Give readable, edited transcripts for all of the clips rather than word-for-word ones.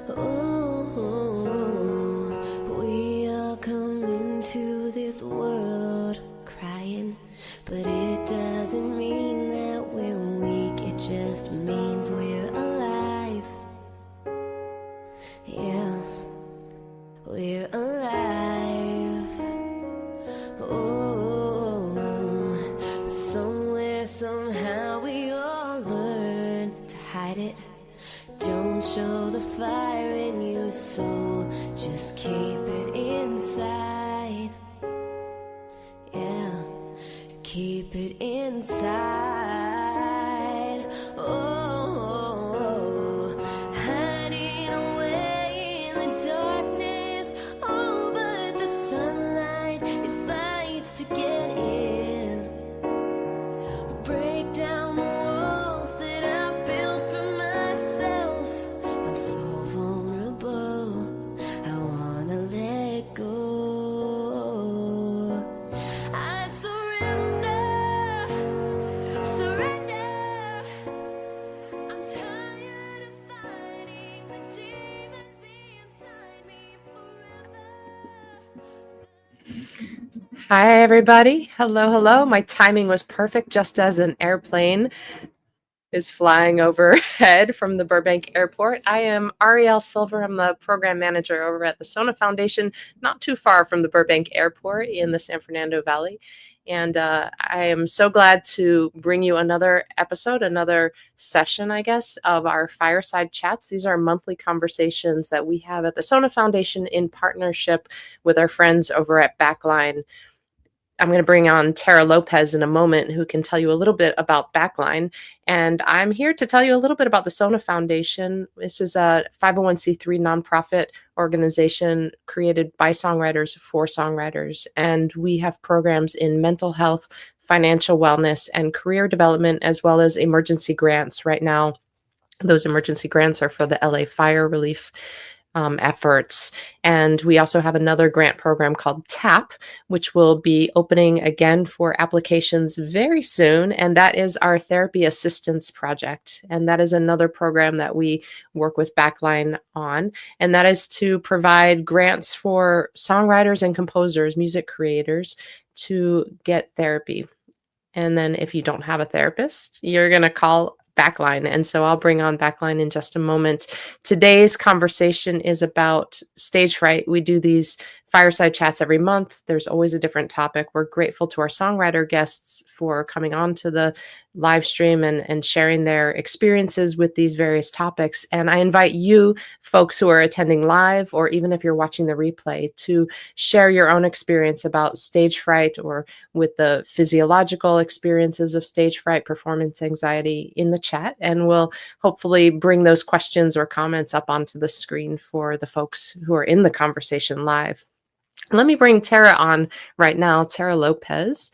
Oh, we are coming to this world crying, but it doesn't mean that we're weak, it just means we're alive. Yeah, we're alive. Oh, somewhere, somehow we all learn to hide it. Don't show the fire in your soul, just keep it inside. Yeah, keep it inside. Oh, hiding away in the darkness. Oh, but the sunlight, it fights to get in. Break down the walls that I built for myself. I'm so vulnerable, I wanna let go. I surrender, surrender. I'm tired of fighting the demons inside me forever. Hi, everybody. Hello, hello. My timing was perfect just as an airplane is flying overhead from the Burbank Airport. I am Ariel Silver. I'm the program manager over at the SONA Foundation, not too far from the Burbank Airport in the San Fernando Valley. And I am so glad to bring you another episode, another session, I guess, of our Fireside Chats. These are monthly conversations that we have at the SONA Foundation in partnership with our friends over at Backline. I'm going to bring on Terra Lopez in a moment, who can tell you a little bit about Backline. And I'm here to tell you a little bit about the SONA Foundation. This is a 501c3 nonprofit organization created by songwriters for songwriters. And we have programs in mental health, financial wellness, and career development, as well as emergency grants. Right now, those emergency grants are for the LA fire relief efforts. And we also have another grant program called TAP, which will be opening again for applications very soon. And that is our therapy assistance project. And that is another program that we work with Backline on. And that is to provide grants for songwriters and composers, music creators, to get therapy. And then if you don't have a therapist, you're going to call Backline. And so I'll bring on Backline in just a moment. Today's conversation is about stage fright. We do these fireside chats every month. There's always a different topic. We're grateful to our songwriter guests for coming on to the live stream and sharing their experiences with these various topics. And I invite you folks who are attending live, or even if you're watching the replay, to share your own experience about stage fright, or with the physiological experiences of stage fright, performance anxiety, in the chat. And we'll hopefully bring those questions or comments up onto the screen for the folks who are in the conversation live. Let me bring Terra on right now. Terra Lopez.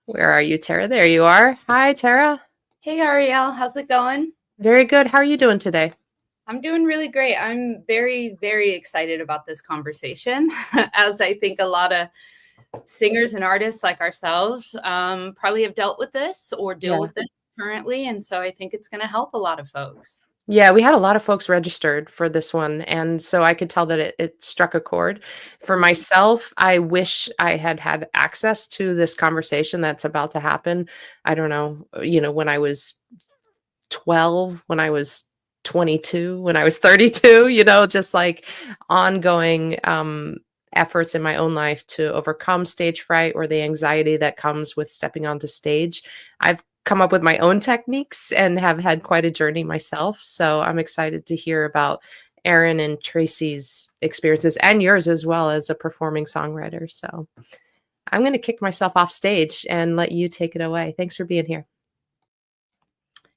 Where are you, Terra? There you are. Hi, Terra. Hey, Ariel. How's it going? Very good. How are you doing today? I'm doing really great. I'm very, very excited about this conversation, as I think a lot of singers and artists like ourselves probably have dealt with this or deal with it currently. And so I think it's going to help a lot of folks. Yeah, we had a lot of folks registered for this one. And so I could tell that it struck a chord. For myself, I wish I had had access to this conversation that's about to happen. I don't know, when I was 12, when I was 22, when I was 32, just like ongoing efforts in my own life to overcome stage fright or the anxiety that comes with stepping onto stage. I've come up with my own techniques and have had quite a journey myself. So I'm excited to hear about Erin and Tracy's experiences, and yours as well as a performing songwriter. So I'm going to kick myself off stage and let you take it away. Thanks for being here.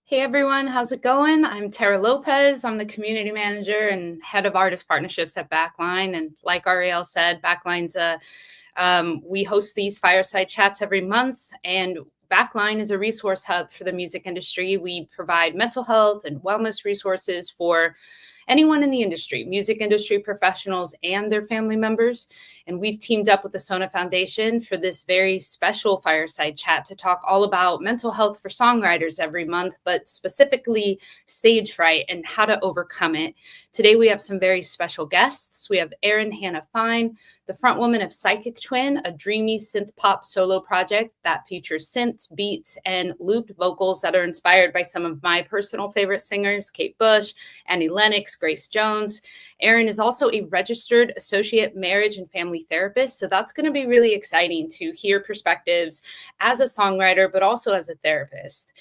Hey, everyone. How's it going? I'm Terra Lopez. I'm the community manager and head of artist partnerships at Backline. And like Ariel said, Backline's we host these fireside chats every month, and Backline is a resource hub for the music industry. We provide mental health and wellness resources for anyone in the industry, music industry professionals and their family members. And we've teamed up with the SONA Foundation for this very special fireside chat to talk all about mental health for songwriters every month, but specifically stage fright and how to overcome it. Today, we have some very special guests. We have Erin Fein, the frontwoman of Psychic Twin, a dreamy synth pop solo project that features synths, beats, and looped vocals that are inspired by some of my personal favorite singers, Kate Bush, Annie Lennox, Grace Jones. Erin is also a registered associate marriage and family therapist, so that's going to be really exciting to hear perspectives as a songwriter, but also as a therapist.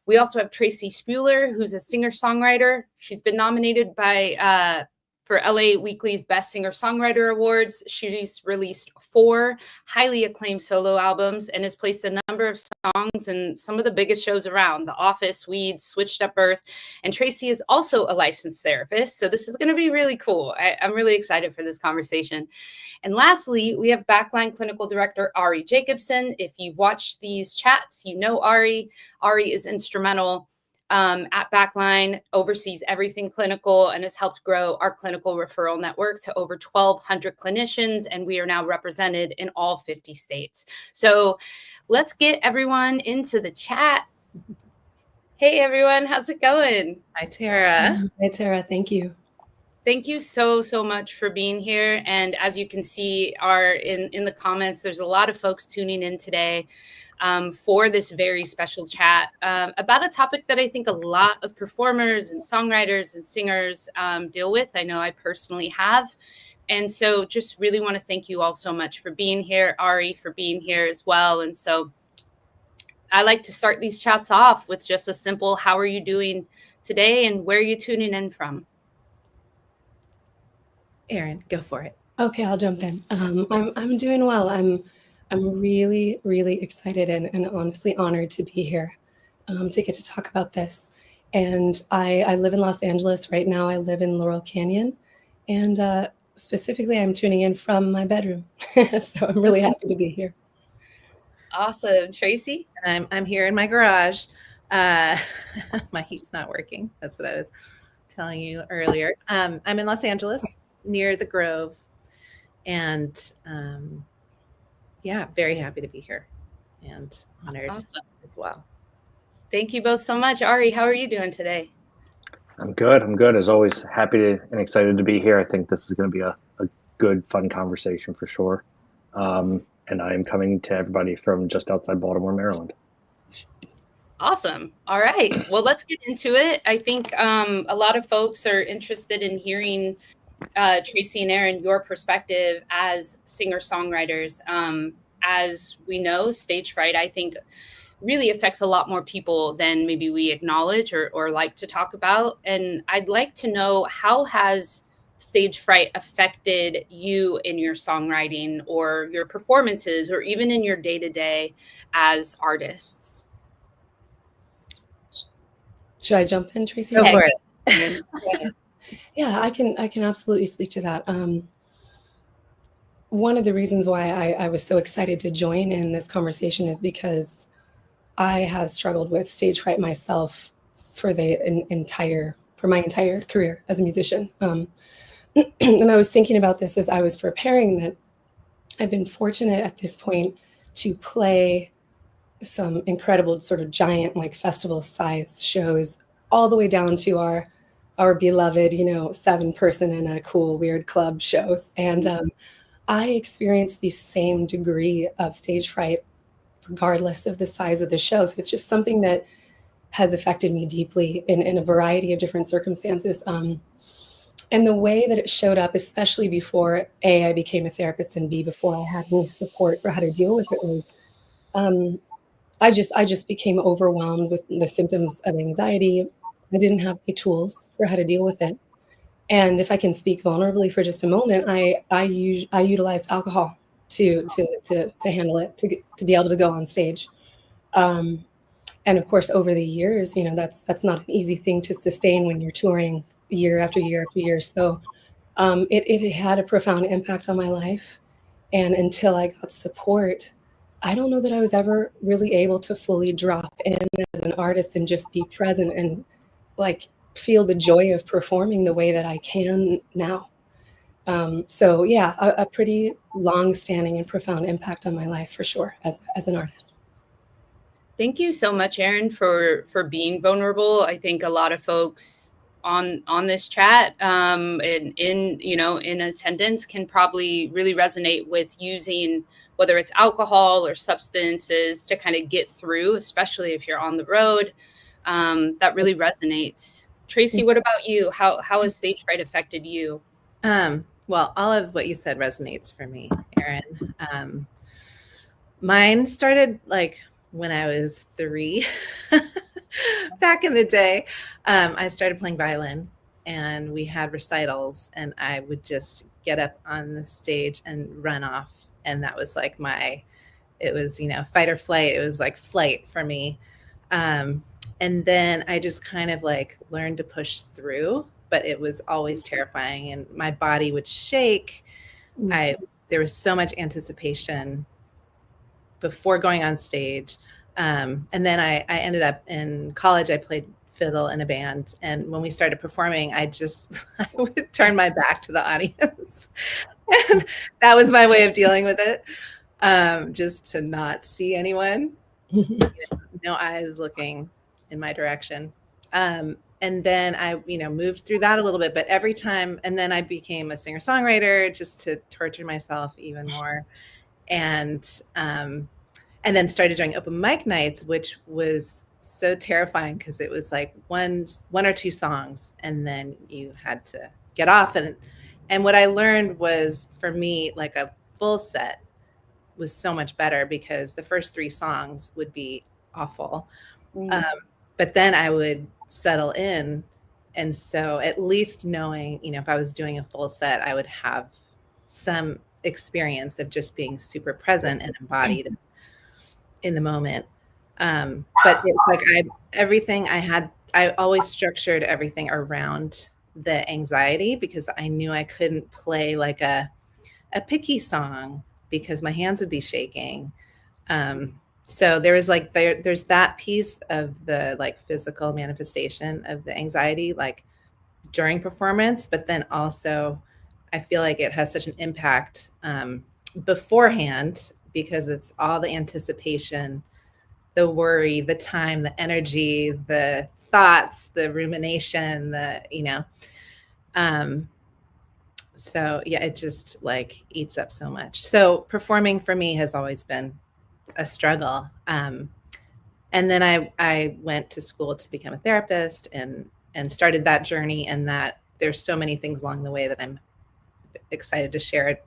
We also have Tracy Spuehler, who's a singer-songwriter. She's been nominated for LA Weekly's Best Singer-Songwriter Awards. She's released 4 highly acclaimed solo albums and has placed a number of songs in some of the biggest shows around: The Office, Weeds, Switched Up Earth. And Tracy is also a licensed therapist, so this is going to be really cool. I'm really excited for this conversation. And lastly, we have Backline Clinical Director Ari Jacobson. If you've watched these chats, you know Ari. Ari is instrumental at Backline, oversees everything clinical, and has helped grow our clinical referral network to over 1,200 clinicians, and we are now represented in all 50 states. So let's get everyone into the chat. Hey, everyone. How's it going? Hi, Tara. Hi, Tara. Thank you. Thank you so much for being here. And as you can see in the comments, there's a lot of folks tuning in today for this very special chat about a topic that I think a lot of performers and songwriters and singers deal with. I know I personally have. And so just really want to thank you all so much for being here, Ari, for being here as well. And so I like to start these chats off with just a simple, how are you doing today and where are you tuning in from? Erin, go for it. Okay, I'll jump in. I'm doing well. I'm really, really excited and honestly honored to be here to get to talk about this. And I live in Los Angeles right now. I live in Laurel Canyon, and specifically, I'm tuning in from my bedroom. So I'm really happy to be here. Awesome, Tracy. And I'm here in my garage. My heat's not working. That's what I was telling you earlier. I'm in Los Angeles, near the Grove, and yeah, very happy to be here and honored as well. Thank you both so much. Ari, how are you doing today? I'm good. As always, happy and excited to be here. I think this is going to be a good, fun conversation for sure. And I'm coming to everybody from just outside Baltimore, Maryland. Awesome. All right. Well, let's get into it. I think a lot of folks are interested in hearing Tracy and Erin, your perspective as singer-songwriters. As we know, stage fright, I think, really affects a lot more people than maybe we acknowledge or like to talk about. And I'd like to know, how has stage fright affected you in your songwriting or your performances or even in your day-to-day as artists? Should I jump in, Tracy? Go for it. Yeah, I can absolutely speak to that. One of the reasons why I was so excited to join in this conversation is because I have struggled with stage fright myself for my entire career as a musician. And I was thinking about this as I was preparing, that I've been fortunate at this point to play some incredible sort of giant, like festival-sized shows, all the way down to our beloved, 7-person in a cool, weird club shows. And I experienced the same degree of stage fright regardless of the size of the show. So it's just something that has affected me deeply in a variety of different circumstances. And the way that it showed up, especially before A, I became a therapist, and B, before I had any support for how to deal with it, was I just became overwhelmed with the symptoms of anxiety. I didn't have any tools for how to deal with it. And if I can speak vulnerably for just a moment, I utilized alcohol to handle it, to be able to go on stage. And of course, over the years, that's not an easy thing to sustain when you're touring year after year after year. So it had a profound impact on my life. And until I got support, I don't know that I was ever really able to fully drop in as an artist and just be present and like feel the joy of performing the way that I can now. So yeah, a pretty long-standing and profound impact on my life for sure as an artist. Thank you so much, Erin, for being vulnerable. I think a lot of folks on this chat and in attendance can probably really resonate with using, whether it's alcohol or substances, to kind of get through, especially if you're on the road. That really resonates. Tracy, what about you? How has stage fright affected you? Well, all of what you said resonates for me, Erin. Mine started like when I was 3. Back in the day, I started playing violin, and we had recitals, and I would just get up on the stage and run off. And that was like it was, fight or flight. It was like flight for me. And then I just kind of like learned to push through, but it was always terrifying, and my body would shake. There was so much anticipation before going on stage. And then I ended up in college. I played fiddle in a band. And when we started performing, I would turn my back to the audience. And that was my way of dealing with it. Just to not see anyone, no eyes looking in my direction. And then I, moved through that a little bit, but every time, and then I became a singer-songwriter just to torture myself even more. And then started doing open mic nights, which was so terrifying because it was like one or two songs, and then you had to get off. And what I learned was, for me, like a full set was so much better because the first 3 songs would be awful. But then I would settle in. And so at least knowing, if I was doing a full set, I would have some experience of just being super present and embodied in the moment. But it's like I always structured everything around the anxiety, because I knew I couldn't play like a picky song because my hands would be shaking. So there was like, there's that piece of the like physical manifestation of the anxiety, like during performance, but then also I feel like it has such an impact beforehand, because it's all the anticipation, the worry, the time, the energy, the thoughts, the rumination, so yeah, it just like eats up so much. So performing for me has always been a struggle. And then I went to school to become a therapist and started that journey, and that there's so many things along the way that I'm excited to share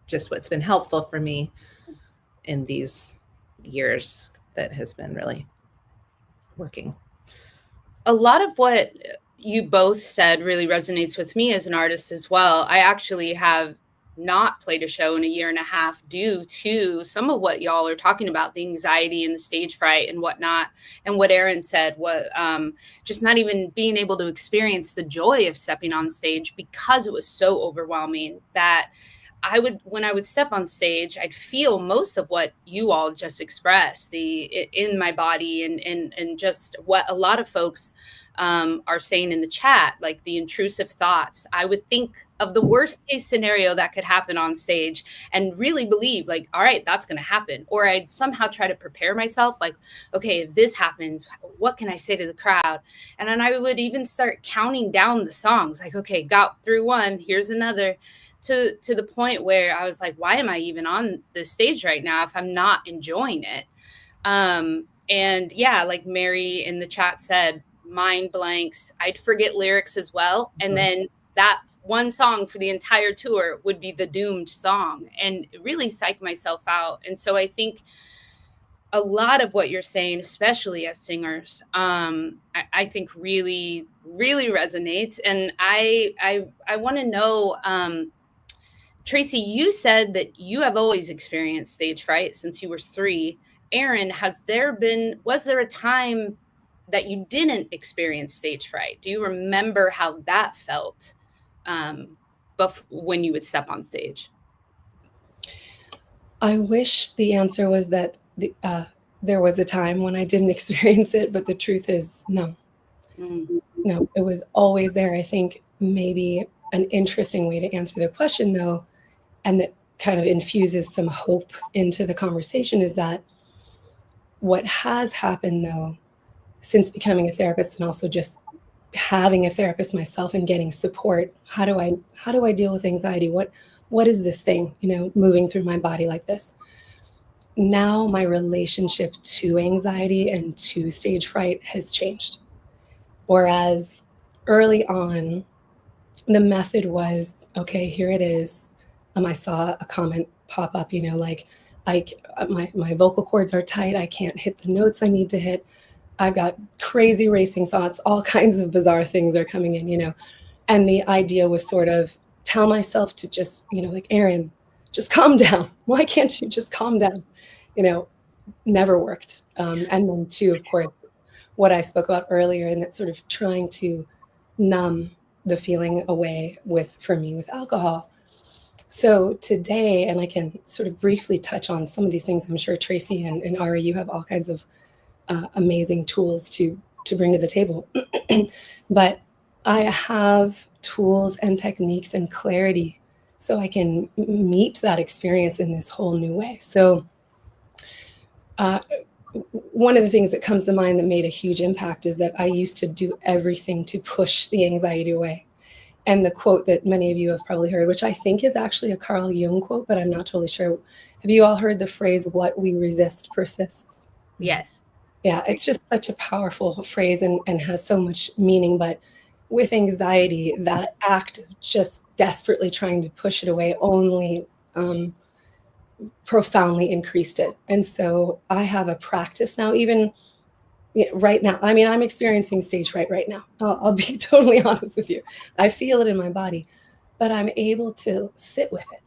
just what's been helpful for me in these years that has been really working. A lot of what you both said really resonates with me as an artist as well. I actually have not played a show in a year and a half due to some of what y'all are talking about, the anxiety and the stage fright and whatnot. And what Erin said was just not even being able to experience the joy of stepping on stage because it was so overwhelming that when I would step on stage, I'd feel most of what you all just expressed, in my body, and just what a lot of folks are saying in the chat, like the intrusive thoughts. I would think of the worst case scenario that could happen on stage and really believe like, all right, that's going to happen. Or I'd somehow try to prepare myself like, okay, if this happens, what can I say to the crowd? And then I would even start counting down the songs like, okay, got through one, here's another. To the point where I was like, why am I even on this stage right now if I'm not enjoying it? And yeah, like Mary in the chat said, mind blanks. I'd forget lyrics as well. And then that one song for the entire tour would be the doomed song, and really psych myself out. And so I think a lot of what you're saying, especially as singers, I think really, really resonates. And I want to know, Tracy, you said that you have always experienced stage fright since you were 3. Erin, was there a time that you didn't experience stage fright? Do you remember how that felt when you would step on stage? I wish the answer was that there was a time when I didn't experience it, but the truth is no. No, it was always there. I think maybe an interesting way to answer the question, though, and that kind of infuses some hope into the conversation, is that what has happened, though, since becoming a therapist and also just having a therapist myself and getting support, how do I deal with anxiety? What is this thing, moving through my body like this? Now my relationship to anxiety and to stage fright has changed. Whereas early on, the method was, okay, here it is. I saw a comment pop up, like my vocal cords are tight. I can't hit the notes I need to hit. I've got crazy racing thoughts. All kinds of bizarre things are coming in, And the idea was sort of tell myself to just, like, Erin, just calm down. Why can't you just calm down? Never worked. And then too, of course, what I spoke about earlier, and that sort of trying to numb the feeling away for me with alcohol. So today, and I can sort of briefly touch on some of these things. I'm sure Tracy and Ari, you have all kinds of amazing tools to bring to the table. But I have tools and techniques and clarity so I can meet that experience in this whole new way. So one of the things that comes to mind that made a huge impact is that I used to do everything to push the anxiety away. And the quote that many of you have probably heard, which I think is actually a Carl Jung quote, but I'm not totally sure. Have you all heard the phrase, "What we resist persists"? Yes. Yeah, it's just such a powerful phrase and has so much meaning. But with anxiety, that act of just desperately trying to push it away only profoundly increased it. And so I have a practice now, even right now. I mean, I'm experiencing stage fright right now. I'll be totally honest with you. I feel it in my body, but I'm able to sit with it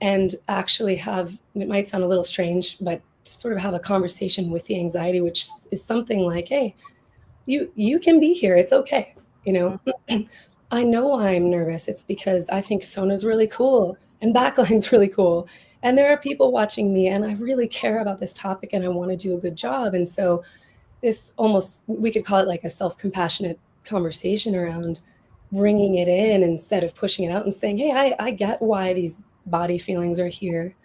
and actually have, it might sound a little strange, but sort of have a conversation with the anxiety, which is something like, hey, you can be here. It's okay. I know I'm nervous. It's because I think SONA's really cool and Backline's really cool. And there are people watching me and I really care about this topic and I want to do a good job. And so this almost, we could call it like a self-compassionate conversation around bringing it in instead of pushing it out and saying, hey, I get why these body feelings are here.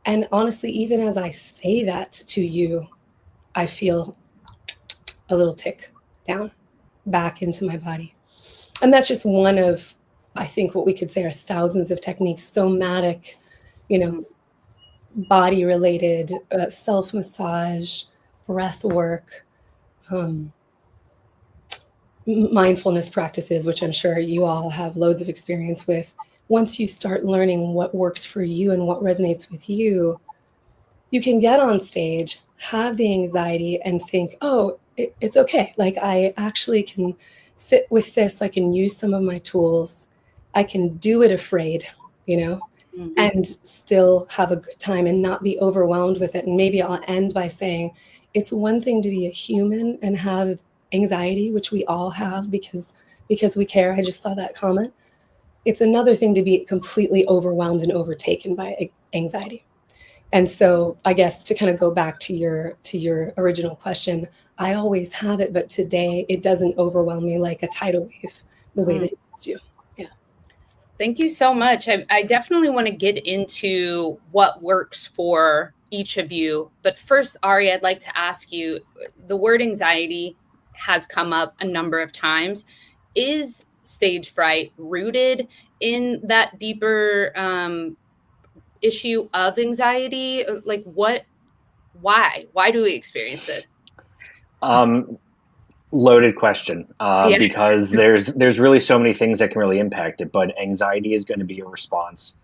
And honestly, even as I say that to you, I feel a little tick down back into my body. And that's just one of, I think, what we could say are thousands of techniques, somatic, body related, self-massage, breath work, mindfulness practices, which I'm sure you all have loads of experience with. Once you start learning what works for you and what resonates with you, you can get on stage, have the anxiety and think, oh, it's okay. Like I actually can sit with this. I can use some of my tools. I can do it afraid, and still have a good time and not be overwhelmed with it. And maybe I'll end by saying it's one thing to be a human and have anxiety, which we all have because we care. I just saw that comment. It's another thing to be completely overwhelmed and overtaken by anxiety. And so I guess to kind of go back to your original question, I always have it, but today it doesn't overwhelm me like a tidal wave the way that it used to. Yeah. Thank you so much. I definitely want to get into what works for each of you. But first, Ari, I'd like to ask you, the word anxiety has come up a number of times. Is stage fright rooted in that deeper issue of anxiety? Like why do we experience this? Loaded question, because there's really so many things that can really impact it, but anxiety is going to be a response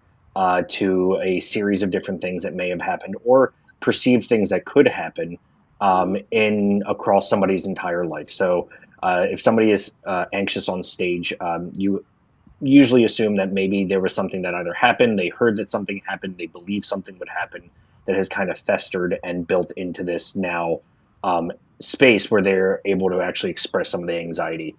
to a series of different things that may have happened or perceived things that could happen across somebody's entire life. So if somebody is anxious on stage, you usually assume that maybe there was something that either happened, they heard that something happened, they believe something would happen, that has kind of festered and built into this now space where they're able to actually express some of the anxiety.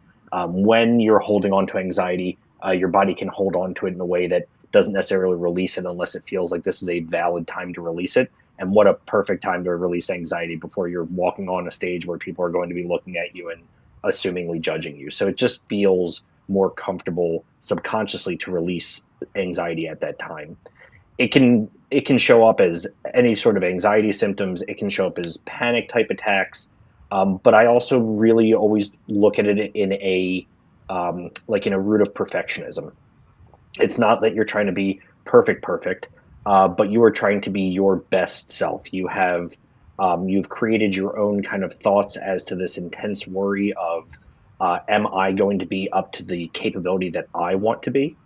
When you're holding on to anxiety, your body can hold on to it in a way that doesn't necessarily release it unless it feels like this is a valid time to release it. And what a perfect time to release anxiety before you're walking on a stage where people are going to be looking at you and assumingly judging you. So it just feels more comfortable subconsciously to release anxiety at that time. It can show up as any sort of anxiety symptoms. It can show up as panic type attacks. But I also really always look at it in a like in a root of perfectionism. It's not that you're trying to be perfect, but you are trying to be your best self. You've created your own kind of thoughts as to this intense worry of, am I going to be up to the capability that I want to be,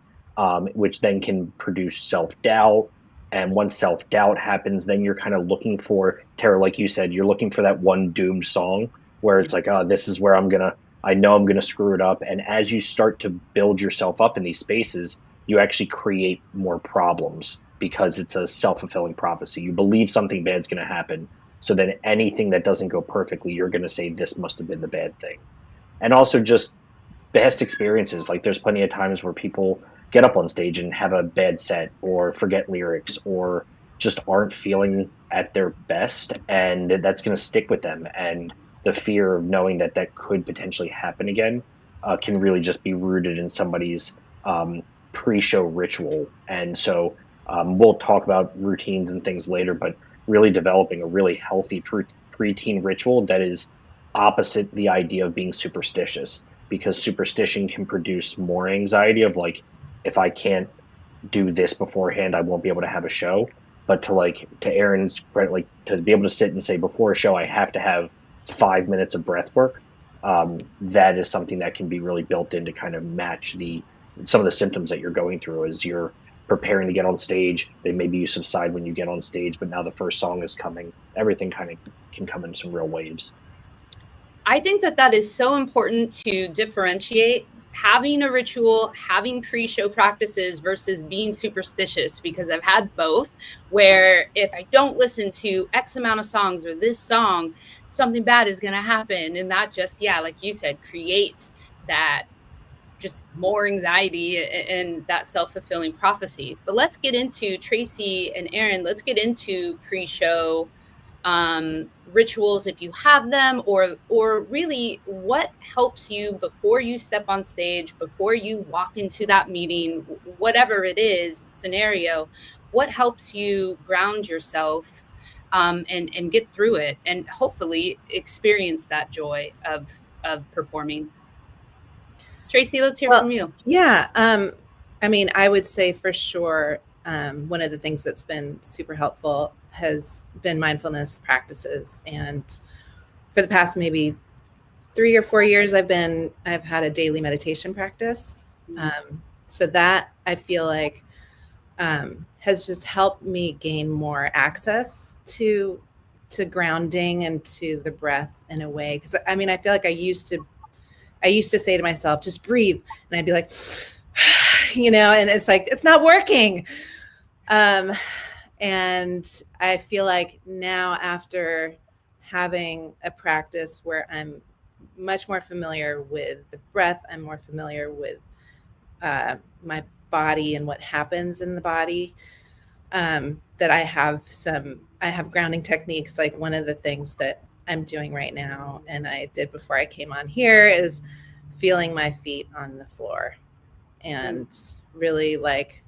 which then can produce self doubt. And once self doubt happens, then you're kind of looking for, Tara, like you said, you're looking for that one doomed song where it's like, oh, this is where I know I'm gonna screw it up. And as you start to build yourself up in these spaces, you actually create more problems because it's a self-fulfilling prophecy. You believe something bad's going to happen. So then anything that doesn't go perfectly, you're going to say this must have been the bad thing. And also just past experiences. Like there's plenty of times where people get up on stage and have a bad set or forget lyrics or just aren't feeling at their best. And that's going to stick with them. And the fear of knowing that that could potentially happen again can really just be rooted in somebody's pre-show ritual. And so we'll talk about routines and things later, but really developing a really healthy pre-teen ritual that is opposite the idea of being superstitious, because superstition can produce more anxiety of like, if I can't do this beforehand, I won't be able to have a show. But to Erin's credit, like to be able to sit and say before a show, I have to have 5 minutes of breath work. That is something that can be really built in to kind of match some of the symptoms that you're going through as you're preparing to get on stage. They maybe you subside when you get on stage, but now the first song is coming. Everything kind of can come in some real waves. I think that is so important to differentiate having a ritual, having pre-show practices versus being superstitious, because I've had both where if I don't listen to X amount of songs or this song, something bad is going to happen. And that just, like you said, creates that just more anxiety and that self-fulfilling prophecy. But let's get into Tracy and Erin. Let's get into pre-show rituals if you have them, or really what helps you before you step on stage, before you walk into that meeting, whatever it is scenario, what helps you ground yourself and get through it and hopefully experience that joy of performing. Tracy, let's hear from you. Yeah. I mean, I would say for sure, one of the things that's been super helpful has been mindfulness practices. And for the past maybe 3 or 4 years, I've had a daily meditation practice. So that I feel like has just helped me gain more access to grounding and to the breath in a way. Because I mean, I feel like I used to say to myself, just breathe. And I'd be like, and it's like, it's not working. And I feel like now, after having a practice where I'm much more familiar with the breath, I'm more familiar with my body and what happens in the body, that I have grounding techniques. Like one of the things that I'm doing right now, and I did before I came on here, is feeling my feet on the floor. And really, like,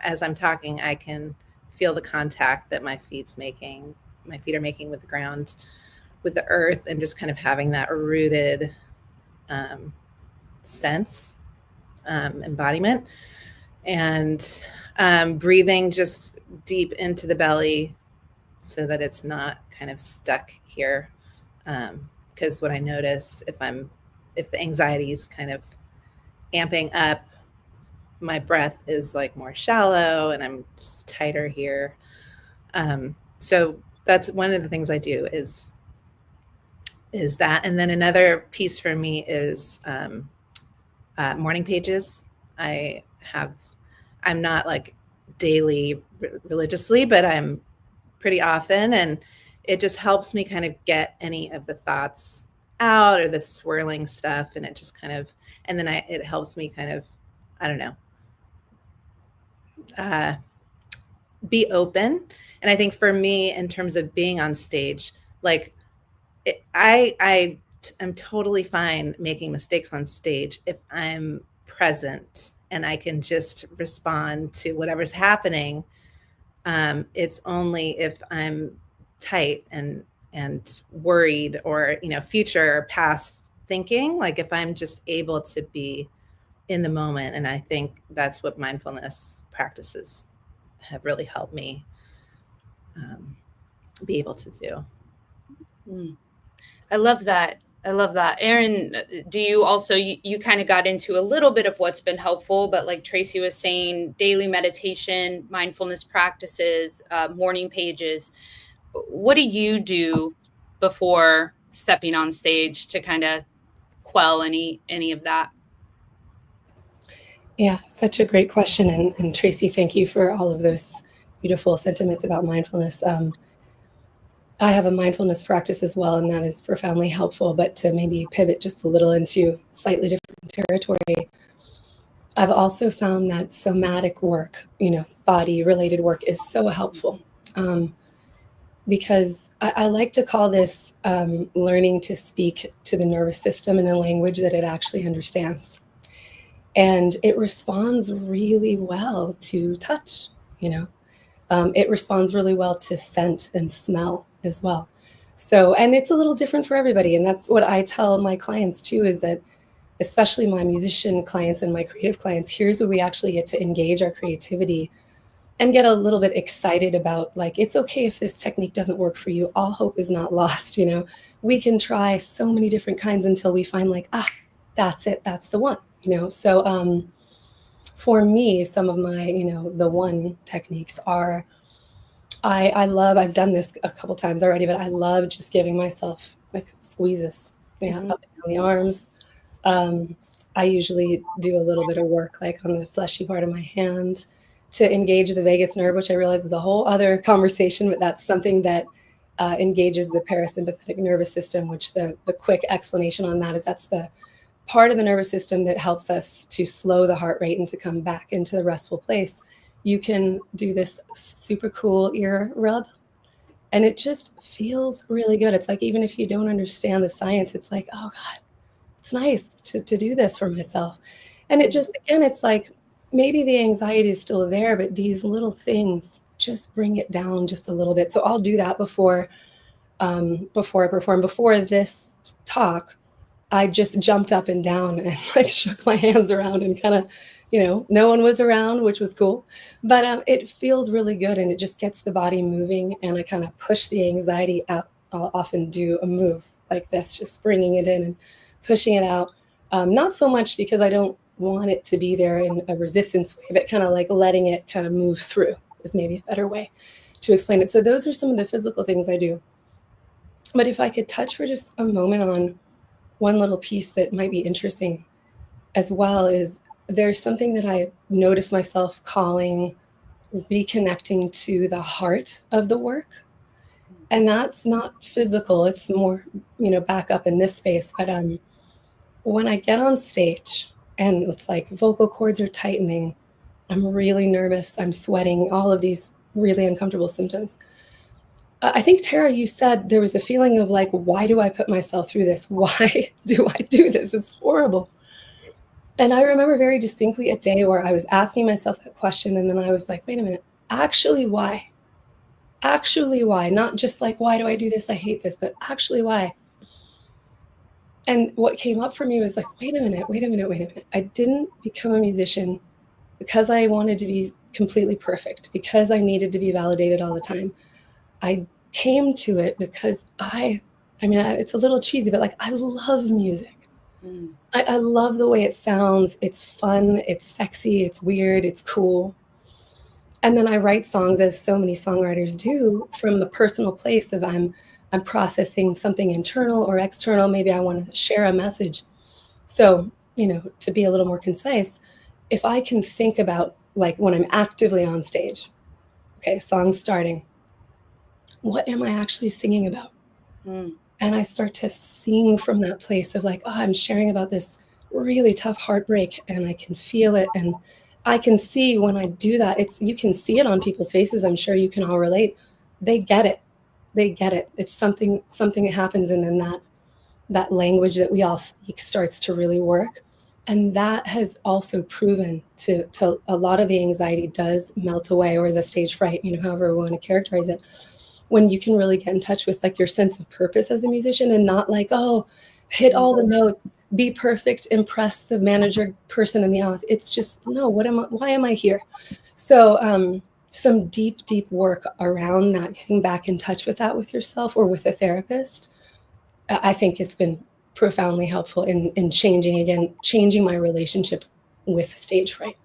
as I'm talking, I can feel the contact that my feet are making with the ground, with the earth, and just kind of having that rooted sense, embodiment, and breathing just deep into the belly so that it's not kind of stuck here. Because what I notice, if the anxiety is kind of amping up, my breath is like more shallow and I'm just tighter here. So that's one of the things I do is that. And then another piece for me is morning pages. I'm not like daily religiously, but I'm pretty often, and it just helps me kind of get any of the thoughts out or the swirling stuff, and it just kind of, and then it helps me kind of, I don't know, be open. And I think for me, in terms of being on stage, like I I'm totally fine making mistakes on stage if I'm present and I can just respond to whatever's happening. It's only if I'm tight and worried or, future or past thinking, like if I'm just able to be in the moment. And I think that's what mindfulness practices have really helped me be able to do. I love that. Erin, do you also, you kind of got into a little bit of what's been helpful, but like Tracy was saying, daily meditation, mindfulness practices, morning pages. What do you do before stepping on stage to kind of quell any of that? Yeah, such a great question. And Tracy, thank you for all of those beautiful sentiments about mindfulness. I have a mindfulness practice as well, and that is profoundly helpful. But to maybe pivot just a little into slightly different territory, I've also found that somatic work, body-related work is so helpful. Because I like to call this learning to speak to the nervous system in a language that it actually understands. And it responds really well to touch, it responds really well to scent and smell as well. So, and it's a little different for everybody. And that's what I tell my clients too, is that especially my musician clients and my creative clients, here's where we actually get to engage our creativity and get a little bit excited about, like, it's okay if this technique doesn't work for you. All hope is not lost. We can try so many different kinds until we find like, that's it. That's the one, So for me, some of my, the one techniques are, I've done this a couple times already, but I love just giving myself like squeezes, up and down the arms. I usually do a little bit of work like on the fleshy part of my hand to engage the vagus nerve, which I realize is a whole other conversation, but that's something that engages the parasympathetic nervous system, which the quick explanation on that is that's the part of the nervous system that helps us to slow the heart rate and to come back into the restful place. You can do this super cool ear rub, and it just feels really good. It's like, even if you don't understand the science, it's like, oh God, it's nice to do this for myself. And it just, again, it's like, maybe the anxiety is still there, but these little things just bring it down just a little bit. So I'll do that before I perform. Before this talk, I just jumped up and down and like shook my hands around and kind of, no one was around, which was cool. But it feels really good, and it just gets the body moving, and I kind of push the anxiety out. I'll often do a move like this, just bringing it in and pushing it out. Not so much because I don't want it to be there in a resistance way, but kind of like letting it kind of move through is maybe a better way to explain it. So those are some of the physical things I do. But if I could touch for just a moment on one little piece that might be interesting as well, is there's something that I noticed myself calling reconnecting to the heart of the work. And that's not physical. It's more, back up in this space. But when I get on stage and it's like vocal cords are tightening, I'm really nervous, I'm sweating, all of these really uncomfortable symptoms. I think, Terra, you said there was a feeling of like, why do I put myself through this? Why do I do this? It's horrible. And I remember very distinctly a day where I was asking myself that question. And then I was like, wait a minute, actually, why? Actually, why? Not just like, why do I do this? I hate this, but actually, why? And what came up for me was like, wait a minute. I didn't become a musician because I wanted to be completely perfect, because I needed to be validated all the time. I came to it because it's a little cheesy, but like, I love music. I love the way it sounds. It's fun, it's sexy, it's weird, it's cool. And then I write songs, as so many songwriters do, from the personal place of I'm processing something internal or external. Maybe I want to share a message. So, to be a little more concise, if I can think about like when I'm actively on stage, okay, song starting, what am I actually singing about? And I start to sing from that place of like, I'm sharing about this really tough heartbreak, and I can feel it. And I can see when I do that, you can see it on people's faces. I'm sure you can all relate. They get it. It's something that happens. And then that language that we all speak starts to really work. And that has also proven to a lot of the anxiety does melt away, or the stage fright, however we want to characterize it, when you can really get in touch with like your sense of purpose as a musician, and not like, oh, hit all the notes, be perfect, impress the manager person in the office. It's just, no, why am I here? So some deep work around that, getting back in touch with that with yourself or with a therapist, I think it's been profoundly helpful in changing my relationship with stage fright.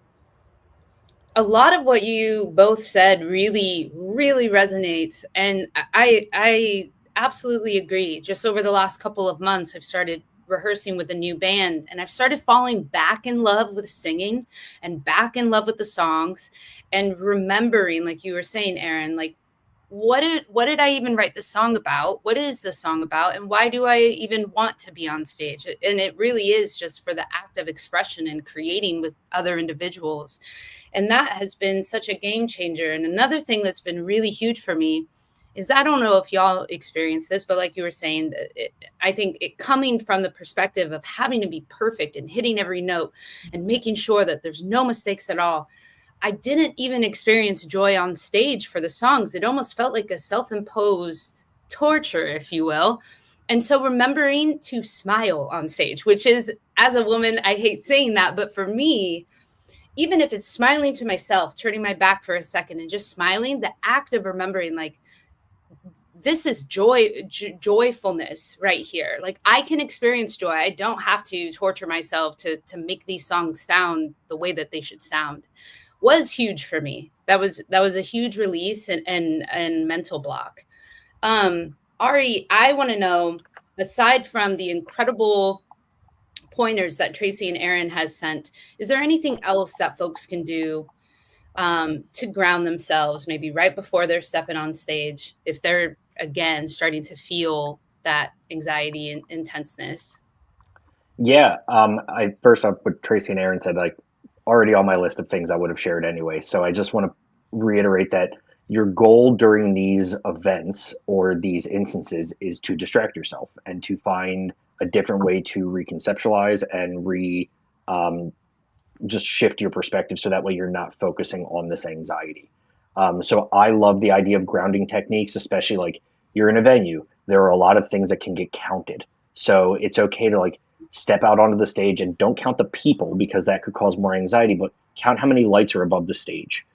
A lot of what you both said really resonates, and I absolutely agree. Just over the last couple of months, I've started rehearsing with a new band, and I've started falling back in love with singing and back in love with the songs, and remembering, like you were saying, Erin, like what did I even write the song about? What is the song about? And why do I even want to be on stage? And it really is just for the act of expression and creating with other individuals. And that has been such a game changer. And another thing that's been really huge for me is, I don't know if y'all experience this, but like you were saying, I think it coming from the perspective of having to be perfect and hitting every note and making sure that there's no mistakes at all. I didn't even experience joy on stage for the songs. It almost felt like a self-imposed torture, if you will. And so remembering to smile on stage, which is, as a woman, I hate saying that, but for me, even if it's smiling to myself, turning my back for a second and just smiling, the act of remembering, like, this is joyfulness right here. Like, I can experience joy. I don't have to torture myself to make these songs sound the way that they should sound. Was huge for me. That was a huge release and mental block. Ari, I want to know, aside from the incredible pointers that Tracy and Erin has sent, is there anything else that folks can do to ground themselves, maybe right before they're stepping on stage, if they're, again, starting to feel that anxiety and intenseness? Yeah, I first off, what Tracy and Erin said, like, already on my list of things I would have shared anyway. So I just want to reiterate that your goal during these events or these instances is to distract yourself and to find a different way to reconceptualize and just shift your perspective, so that way you're not focusing on this anxiety. So I love the idea of grounding techniques, especially like you're in a venue. There are a lot of things that can get counted. So it's okay to like step out onto the stage and don't count the people, because that could cause more anxiety, but count how many lights are above the stage.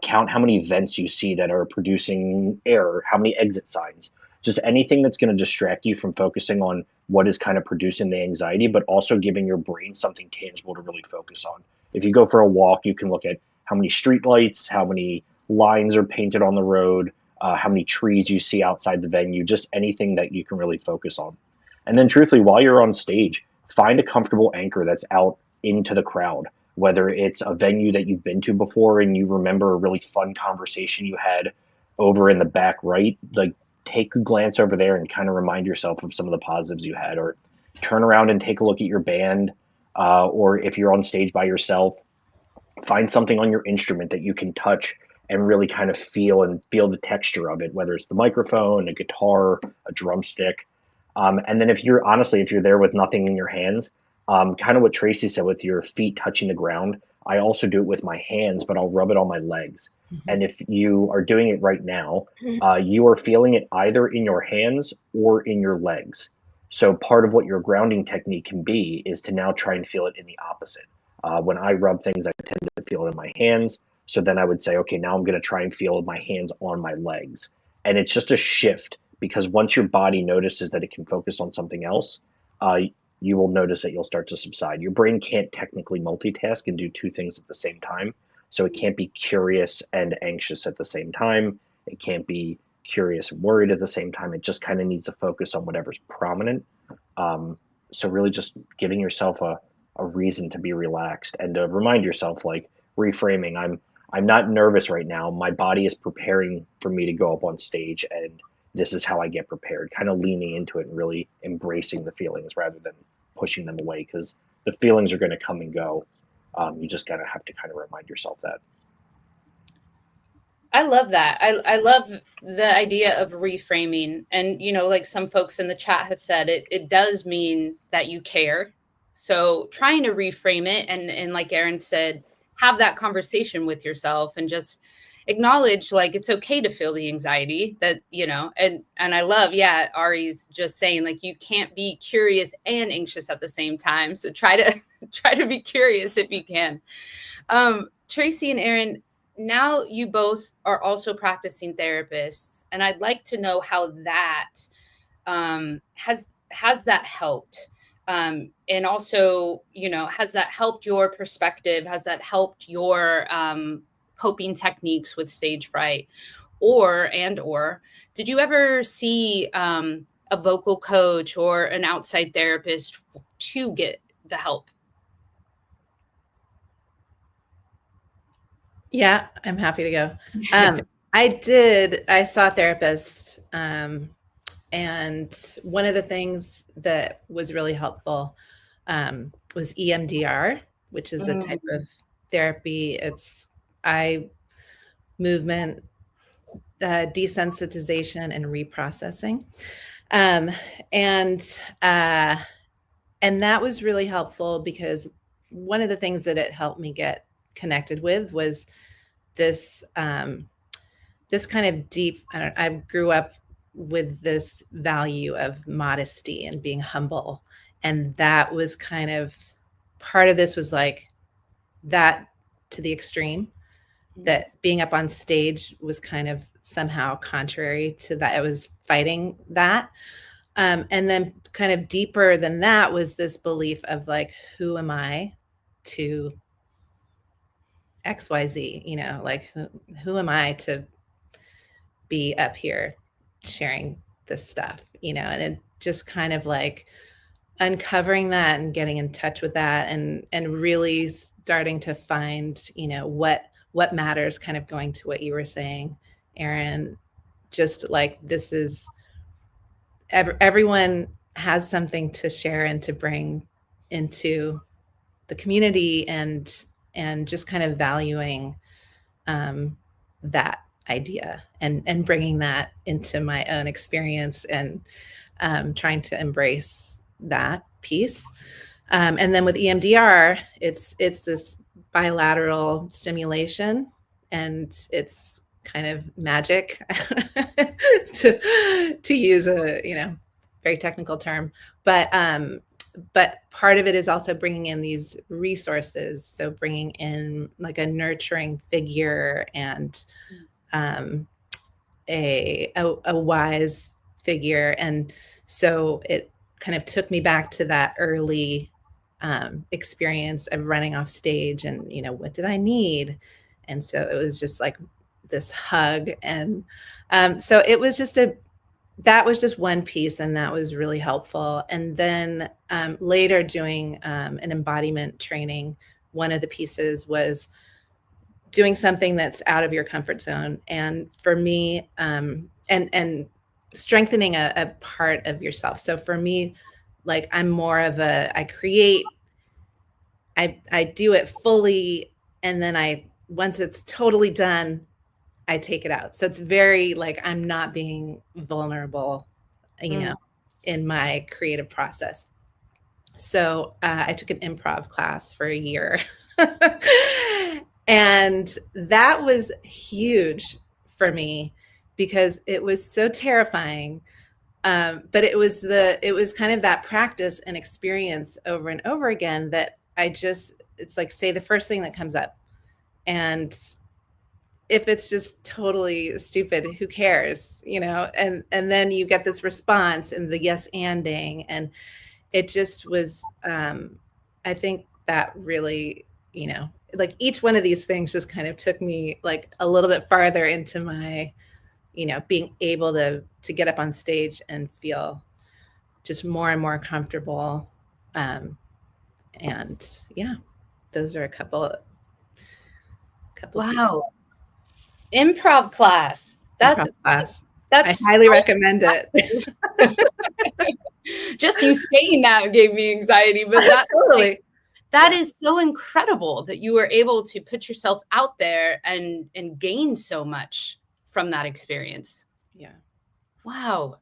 Count how many vents you see that are producing air, how many exit signs, just anything that's going to distract you from focusing on what is kind of producing the anxiety, but also giving your brain something tangible to really focus on. If you go for a walk, you can look at how many street lights, how many lines are painted on the road, how many trees you see outside the venue, just anything that you can really focus on. And then truthfully, while you're on stage, find a comfortable anchor that's out into the crowd, whether it's a venue that you've been to before and you remember a really fun conversation you had over in the back right, like take a glance over there and kind of remind yourself of some of the positives you had, or turn around and take a look at your band, or if you're on stage by yourself, find something on your instrument that you can touch and really kind of feel the texture of it, whether it's the microphone, a guitar, a drumstick. And then if you're there with nothing in your hands, kind of what Tracy said with your feet touching the ground, I also do it with my hands, but I'll rub it on my legs. Mm-hmm. And if you are doing it right now, you are feeling it either in your hands or in your legs. So part of what your grounding technique can be is to now try and feel it in the opposite. When I rub things, I tend to feel it in my hands. So then I would say, okay, now I'm going to try and feel my hands on my legs. And it's just a shift, because once your body notices that it can focus on something else, you will notice that you'll start to subside. Your brain can't technically multitask and do two things at the same time. So it can't be curious and anxious at the same time. It can't be curious and worried at the same time. It just kind of needs to focus on whatever's prominent. So really just giving yourself a reason to be relaxed and to remind yourself, like reframing, I'm not nervous right now. My body is preparing for me to go up on stage, and this is how I get prepared, kind of leaning into it and really embracing the feelings rather than pushing them away, because the feelings are going to come and go. You just gotta have to kind of remind yourself that. I love that. I love the idea of reframing. And, you know, like some folks in the chat have said, it does mean that you care. So trying to reframe it and like Erin said, have that conversation with yourself and just acknowledge like it's okay to feel the anxiety that, you know, and I love, yeah, Ari's just saying like you can't be curious and anxious at the same time. So try to be curious if you can. Tracy and Erin, now you both are also practicing therapists, and I'd like to know how that has that helped, and also, you know, has that helped your perspective? Has that helped your coping techniques with stage fright? Or did you ever see a vocal coach or an outside therapist to get the help? Yeah, I'm happy to go. I saw a therapist, and one of the things that was really helpful was EMDR, which is a type of therapy. It's eye movement, desensitization, and reprocessing. And that was really helpful because one of the things that it helped me get connected with was this this kind of deep, I grew up with this value of modesty and being humble, and that was kind of part of this was like that to the extreme, that being up on stage was kind of somehow contrary to that. I was fighting that. And then kind of deeper than that was this belief of like, who am I to XYZ, you know, like who am I to be up here sharing this stuff, you know? And it just kind of like uncovering that and getting in touch with that and really starting to find, you know, what matters, kind of going to what you were saying, Erin, just like this is everyone has something to share and to bring into the community, and just kind of valuing that idea and bringing that into my own experience and trying to embrace that piece. And then with EMDR, it's this bilateral stimulation, and it's kind of magic to use a, you know, very technical term, but part of it is also bringing in these resources. So bringing in like a nurturing figure and a wise figure. And so it kind of took me back to that early experience of running off stage and, you know, what did I need? And so it was just like this hug. And so it was just that was just one piece, and that was really helpful. And then later doing an embodiment training, one of the pieces was doing something that's out of your comfort zone. And for me, and strengthening a part of yourself. So for me, like I'm more of I do it fully, and then once it's totally done, I take it out. So it's very like I'm not being vulnerable, you know, in my creative process. So I took an improv class for a year. And that was huge for me because it was so terrifying. But it was kind of that practice and experience over and over again that it's like, say the first thing that comes up. And if it's just totally stupid, who cares, you know? And then you get this response and the yes anding, and it just was, I think that really, you know, like each one of these things just kind of took me like a little bit farther into my, you know, being able to get up on stage and feel just more and more comfortable. And yeah, those are a couple. Wow. Improv class. That's I highly recommend it. Just you saying that gave me anxiety, but that's totally. That is so incredible that you were able to put yourself out there and gain so much from that experience. Yeah. Wow.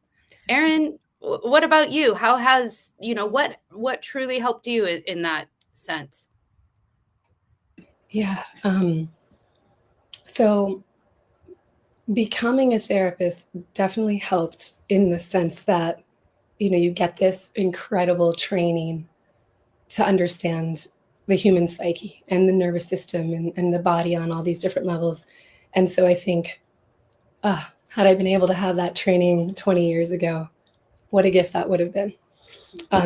Erin, what about you? How has, what truly helped you in that sense? Yeah. So becoming a therapist definitely helped in the sense that, you get this incredible training to understand the human psyche and the nervous system and the body on all these different levels. And so I think, had I been able to have that training 20 years ago, what a gift that would have been.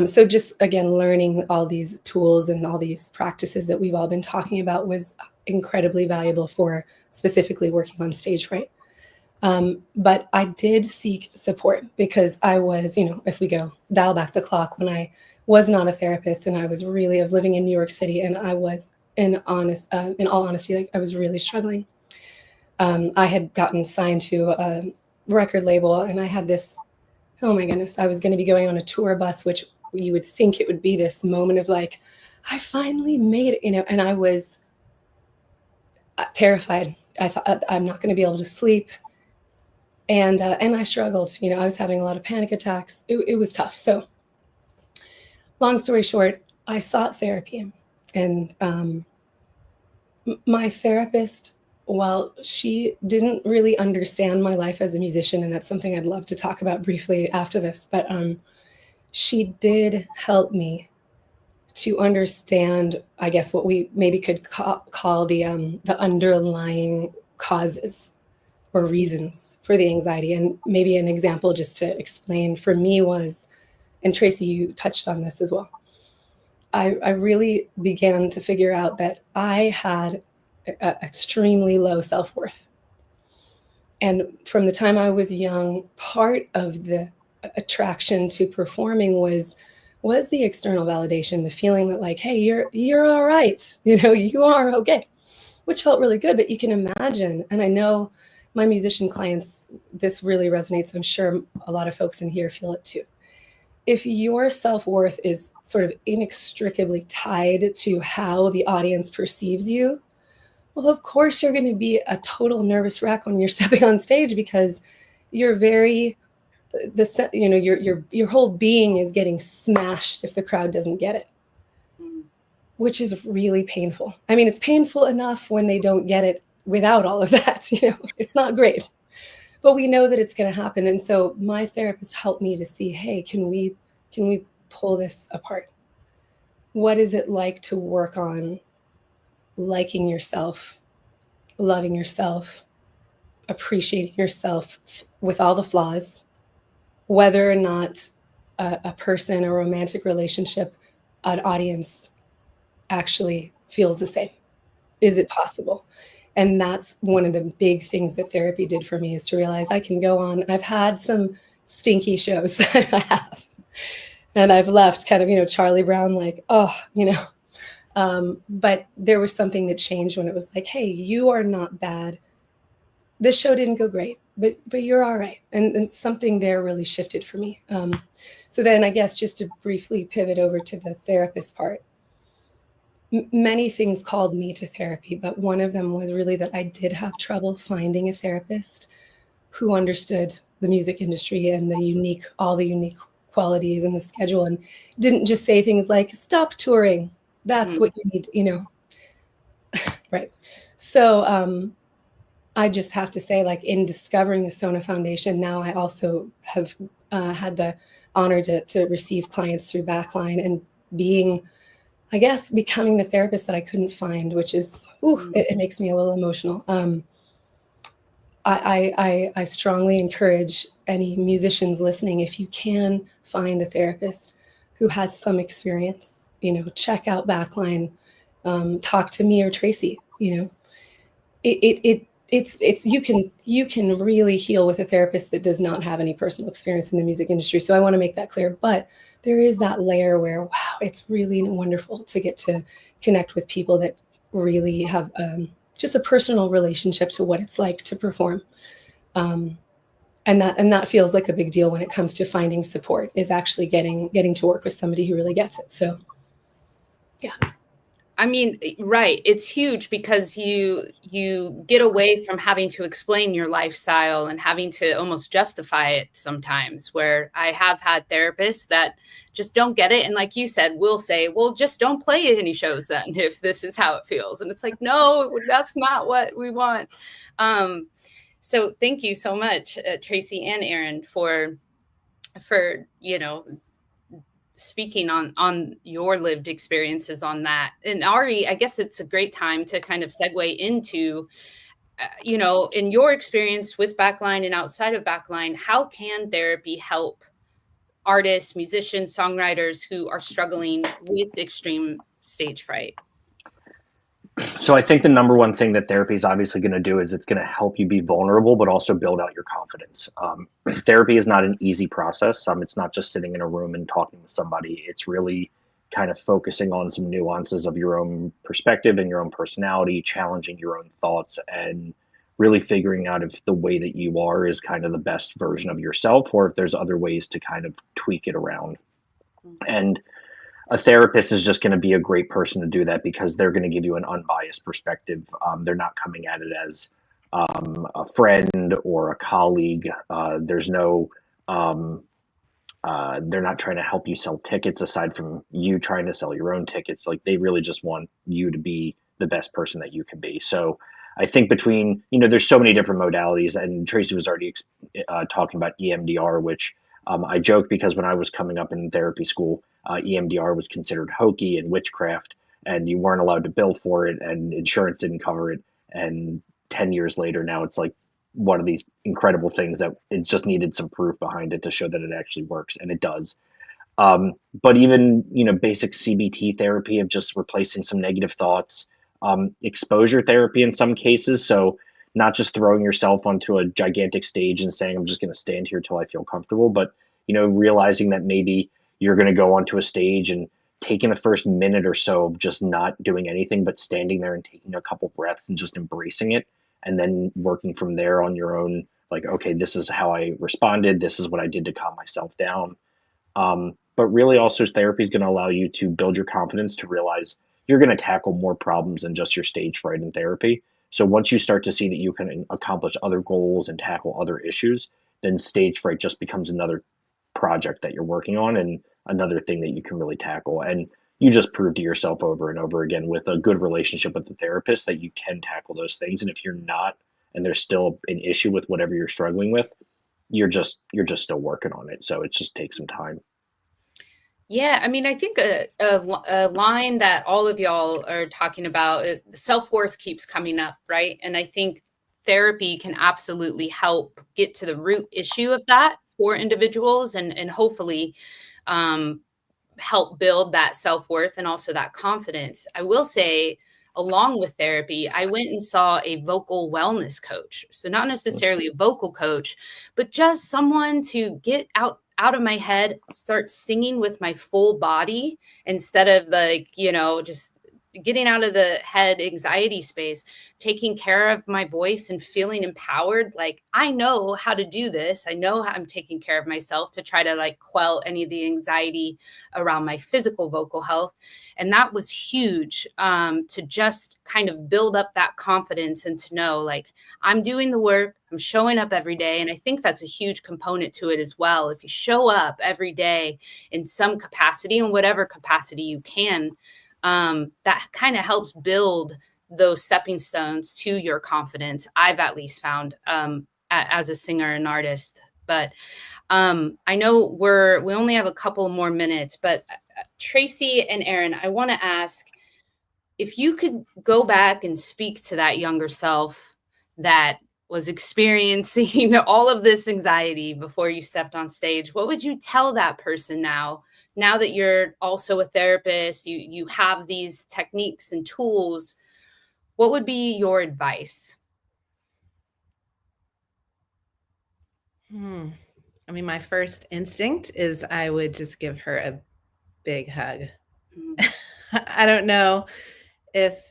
So just, again, learning all these tools and all these practices that we've all been talking about was incredibly valuable for specifically working on stage fright. But I did seek support because I was, if we dial back the clock, when I was not a therapist and I was living in New York City, and I was in all honesty, like, I was really struggling. I had gotten signed to a record label, and I had this, oh my goodness, I was going to be going on a tour bus, which you would think it would be this moment of like, I finally made it, and I was terrified. I thought, I'm not going to be able to sleep. And I struggled, I was having a lot of panic attacks. It was tough. So long story short, I sought therapy, and my therapist, while she didn't really understand my life as a musician, and that's something I'd love to talk about briefly after this, but she did help me to understand, I guess, what we maybe could call the underlying causes or reasons for the anxiety. And maybe an example just to explain for me was, and Tracy, you touched on this as well, I really began to figure out that I had extremely low self-worth. And from the time I was young, part of the attraction to performing was the external validation, the feeling that like, hey, you're all right, you are okay, which felt really good. But you can imagine, and I know my musician clients, this really resonates. I'm sure a lot of folks in here feel it too. If your self-worth is sort of inextricably tied to how the audience perceives you, well, of course you're going to be a total nervous wreck when you're stepping on stage, because you're your whole being is getting smashed if the crowd doesn't get it, which is really painful. I mean, it's painful enough when they don't get it without all of that, it's not great, but we know that it's going to happen. And so my therapist helped me to see, hey, can we pull this apart? What is it like to work on liking yourself, loving yourself, appreciating yourself with all the flaws, whether or not a person, a romantic relationship, an audience actually feels the same? Is it possible? And that's one of the big things that therapy did for me, is to realize I can go on. I've had some stinky shows, I have, and I've left kind of, Charlie Brown, like, but there was something that changed when it was like, hey, you are not bad. This show didn't go great, but you're all right. And something there really shifted for me. So then I guess just to briefly pivot over to the therapist part, many things called me to therapy, but one of them was really that I did have trouble finding a therapist who understood the music industry and all the unique qualities and the schedule, and didn't just say things like, stop touring. That's what you need, right. So I just have to say, like, in discovering the SONA Foundation, now I also have had the honor to receive clients through Backline, and becoming the therapist that I couldn't find, which is, it makes me a little emotional. I strongly encourage any musicians listening, if you can find a therapist who has some experience, check out Backline, talk to me or Tracy. You can really heal with a therapist that does not have any personal experience in the music industry. So I want to make that clear. But there is that layer where, wow, it's really wonderful to get to connect with people that really have just a personal relationship to what it's like to perform. And that feels like a big deal when it comes to finding support, is actually getting to work with somebody who really gets it. So, yeah. I mean, right. It's huge because you get away from having to explain your lifestyle and having to almost justify it sometimes, where I have had therapists that just don't get it. And like you said, we'll say, well, just don't play any shows then if this is how it feels. And it's like, no, that's not what we want. So thank you so much, Tracy and Erin, for speaking on your lived experiences on that. And Ari, I guess it's a great time to kind of segue into, in your experience with Backline and outside of Backline, how can therapy help artists, musicians, songwriters who are struggling with extreme stage fright? So I think the number one thing that therapy is obviously going to do is it's going to help you be vulnerable, but also build out your confidence. Therapy is not an easy process. It's not just sitting in a room and talking to somebody. It's really kind of focusing on some nuances of your own perspective and your own personality, challenging your own thoughts, and really figuring out if the way that you are is kind of the best version of yourself, or if there's other ways to kind of tweak it around. And a therapist is just going to be a great person to do that because they're going to give you an unbiased perspective. They're not coming at it as a friend or a colleague. There's no, they're not trying to help you sell tickets aside from you trying to sell your own tickets. Like, they really just want you to be the best person that you can be. So I think between, there's so many different modalities, and Tracy was already talking about EMDR, which I joke because when I was coming up in therapy school, EMDR was considered hokey and witchcraft, and you weren't allowed to bill for it, and insurance didn't cover it. And 10 years later, now it's like one of these incredible things that it just needed some proof behind it to show that it actually works, and it does. But even, basic CBT therapy of just replacing some negative thoughts, exposure therapy in some cases. So not just throwing yourself onto a gigantic stage and saying, I'm just going to stand here till I feel comfortable, but, realizing that maybe you're going to go onto a stage and taking the first minute or so of just not doing anything, but standing there and taking a couple breaths and just embracing it. And then working from there on your own, like, okay, this is how I responded. This is what I did to calm myself down. But really also therapy is going to allow you to build your confidence to realize you're going to tackle more problems than just your stage fright in therapy. So once you start to see that you can accomplish other goals and tackle other issues, then stage fright just becomes another project that you're working on and another thing that you can really tackle. And you just prove to yourself over and over again with a good relationship with the therapist that you can tackle those things. And if you're not, and there's still an issue with whatever you're struggling with, you're just still working on it. So it just takes some time. Yeah, I mean, I think a line that all of y'all are talking about, self-worth keeps coming up, right? And I think therapy can absolutely help get to the root issue of that for individuals and hopefully help build that self-worth and also that confidence. I will say, along with therapy, I went and saw a vocal wellness coach. So not necessarily a vocal coach, but just someone to get out of my head, start singing with my full body instead of just getting out of the head anxiety space, taking care of my voice and feeling empowered. Like, I know how to do this. I know how I'm taking care of myself to try to quell any of the anxiety around my physical vocal health. And that was huge to just kind of build up that confidence and to know I'm doing the work, I'm showing up every day. And I think that's a huge component to it as well. If you show up every day in some capacity, in whatever capacity you can, that kind of helps build those stepping stones to your confidence. I've at least found as a singer and artist. But I know we only have a couple more minutes, but Tracy and Erin, I want to ask if you could go back and speak to that younger self that was experiencing all of this anxiety before you stepped on stage, what would you tell that person now that you're also a therapist, you have these techniques and tools? What would be your advice? I mean, my first instinct is I would just give her a big hug. I don't know if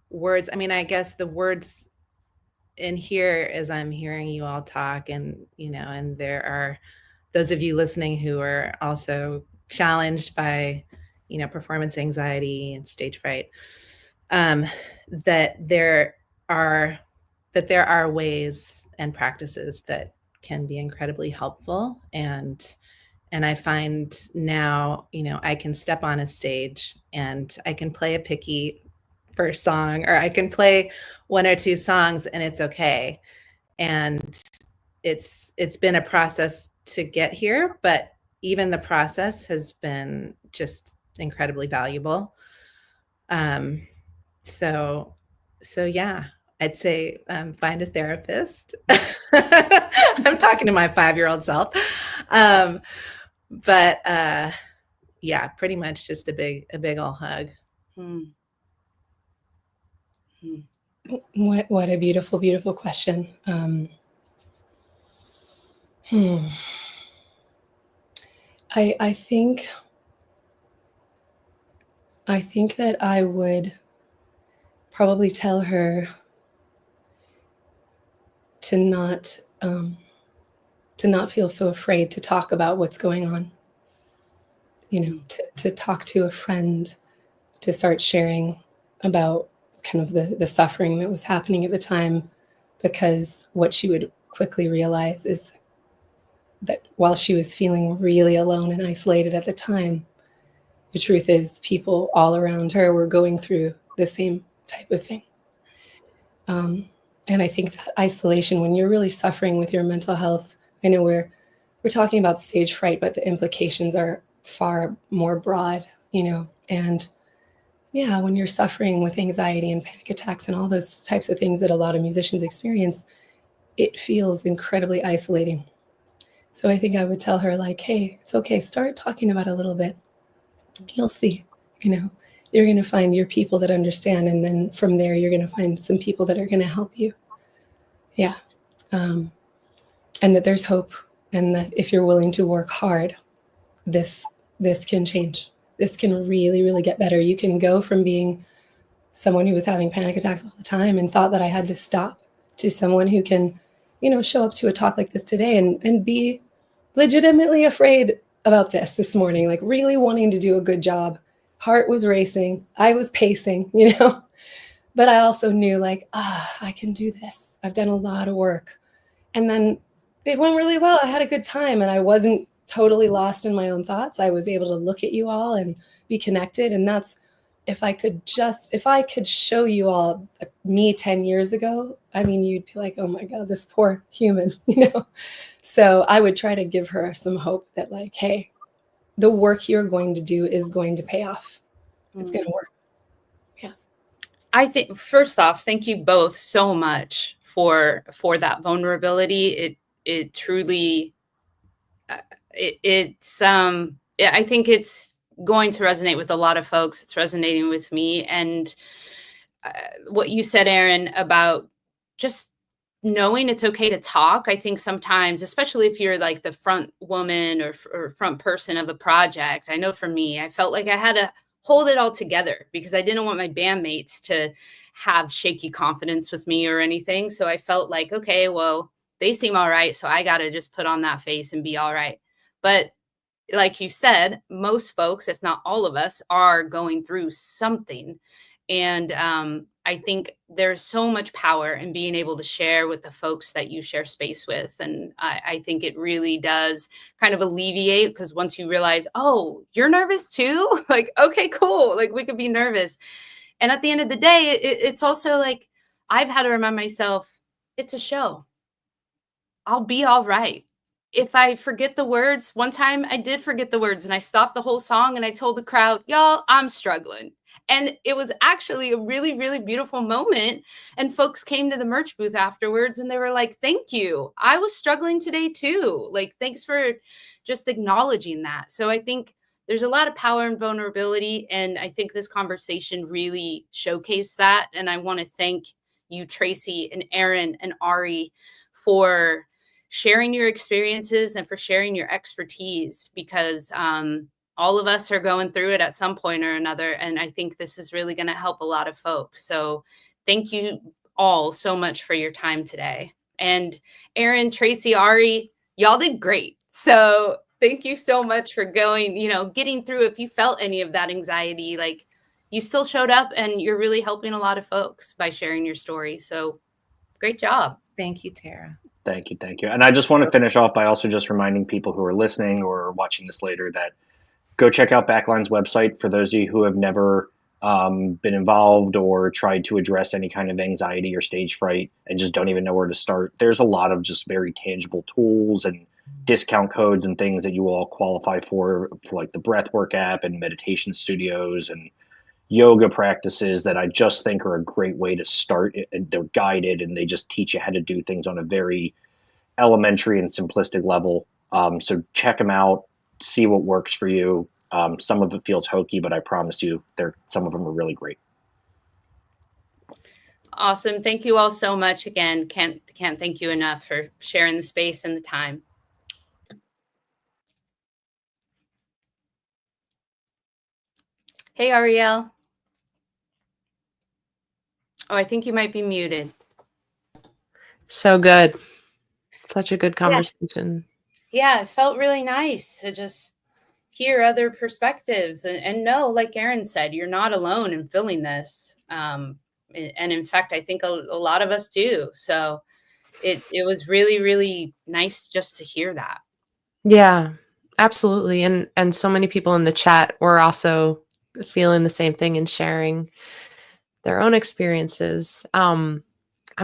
words, I mean, I guess the words in here as I'm hearing you all talk and there are those of you listening who are also challenged by, performance anxiety and stage fright, that there are ways and practices that can be incredibly helpful. And I find now, I can step on a stage and I can play a picky first song, or I can play one or two songs and it's okay. And it's been a process to get here, but even the process has been just incredibly valuable. So yeah, I'd say find a therapist. I'm talking to my 5-year-old self. But yeah, pretty much just a big old hug. What a beautiful, beautiful question. I think that I would probably tell her to not feel so afraid to talk about what's going on. To talk to a friend, to start sharing about kind of the suffering that was happening at the time, because what she would quickly realize is that while she was feeling really alone and isolated at the time, the truth is people all around her were going through the same type of thing. And I think that isolation, when you're really suffering with your mental health, I know we're talking about stage fright, but the implications are far more broad, and yeah, when you're suffering with anxiety and panic attacks and all those types of things that a lot of musicians experience, it feels incredibly isolating. So I think I would tell her, like, hey, it's okay, start talking about it a little bit. You'll see, you're going to find your people that understand. And then from there, you're going to find some people that are going to help you. Yeah. And that there's hope. And that if you're willing to work hard, this can change. This can really, really get better. You can go from being someone who was having panic attacks all the time and thought that I had to stop, to someone who can, show up to a talk like this today and be legitimately afraid about this morning, like really wanting to do a good job. Heart was racing. I was pacing, but I also knew, like, I can do this. I've done a lot of work. And then it went really well. I had a good time and I wasn't totally lost in my own thoughts. I was able to look at you all and be connected. And that's, if I could show you all me 10 years ago, I mean, you'd be like, oh my God, this poor human, So I would try to give her some hope that, like, hey, the work you're going to do is going to pay off. It's going to work. Yeah. I think, first off, thank you both so much for that vulnerability. It truly, I think it's going to resonate with a lot of folks. It's resonating with me. And what you said, Erin, about just knowing it's okay to talk. I think sometimes, especially if you're like the front woman or front person of a project, I know for me, I felt like I had to hold it all together because I didn't want my bandmates to have shaky confidence with me or anything. So I felt like, okay, well, they seem all right, so I got to just put on that face and be all right. But like you said, most folks, if not all of us, are going through something. And I think there's so much power in being able to share with the folks that you share space with. And I think it really does kind of alleviate, because once you realize, oh, you're nervous too? Like, okay, cool. Like, we could be nervous. And at the end of the day, it's also like, I've had to remind myself, it's a show. I'll be all right. If I forget the words, one time I did forget the words and I stopped the whole song and I told the crowd, y'all, I'm struggling. And it was actually a really, really beautiful moment. And folks came to the merch booth afterwards and they were like, thank you. I was struggling today too. Like, thanks for just acknowledging that. So I think there's a lot of power in vulnerability. And I think this conversation really showcased that. And I want to thank you, Tracy and Erin and Ari, for sharing your experiences and for sharing your expertise, because all of us are going through it at some point or another. And I think this is really going to help a lot of folks. So thank you all so much for your time today. And Erin, Tracy, Ari, y'all did great. So Thank you so much for going, getting through. If you felt any of that anxiety, like you still showed up and you're really helping a lot of folks by sharing your story. So great job. Thank you, Tara. Thank you. Thank you. And I just want to finish off by also just reminding people who are listening or watching this later that go check out Backline's website for those of you who have never been involved or tried to address any kind of anxiety or stage fright and just don't even know where to start. There's a lot of just very tangible tools and discount codes and things that you will all qualify for like the breathwork app and meditation studios and yoga practices that I just think are a great way to start. They're guided and they just teach you how to do things on a very elementary and simplistic level. So check them out, see what works for you. Some of it feels hokey, but I promise you, some of them are really great. Awesome. Thank you all so much again. Can't thank you enough for sharing the space and the time. Hey, Ariel. Oh, I think you might be muted. So good. Such a good conversation. Yeah, it felt really nice to just hear other perspectives and know, like Erin said, you're not alone in feeling this. And in fact, I think a lot of us do. So it was really, really nice just to hear that. Yeah, absolutely. And so many people in the chat were also feeling the same thing and sharing their own experiences. I'm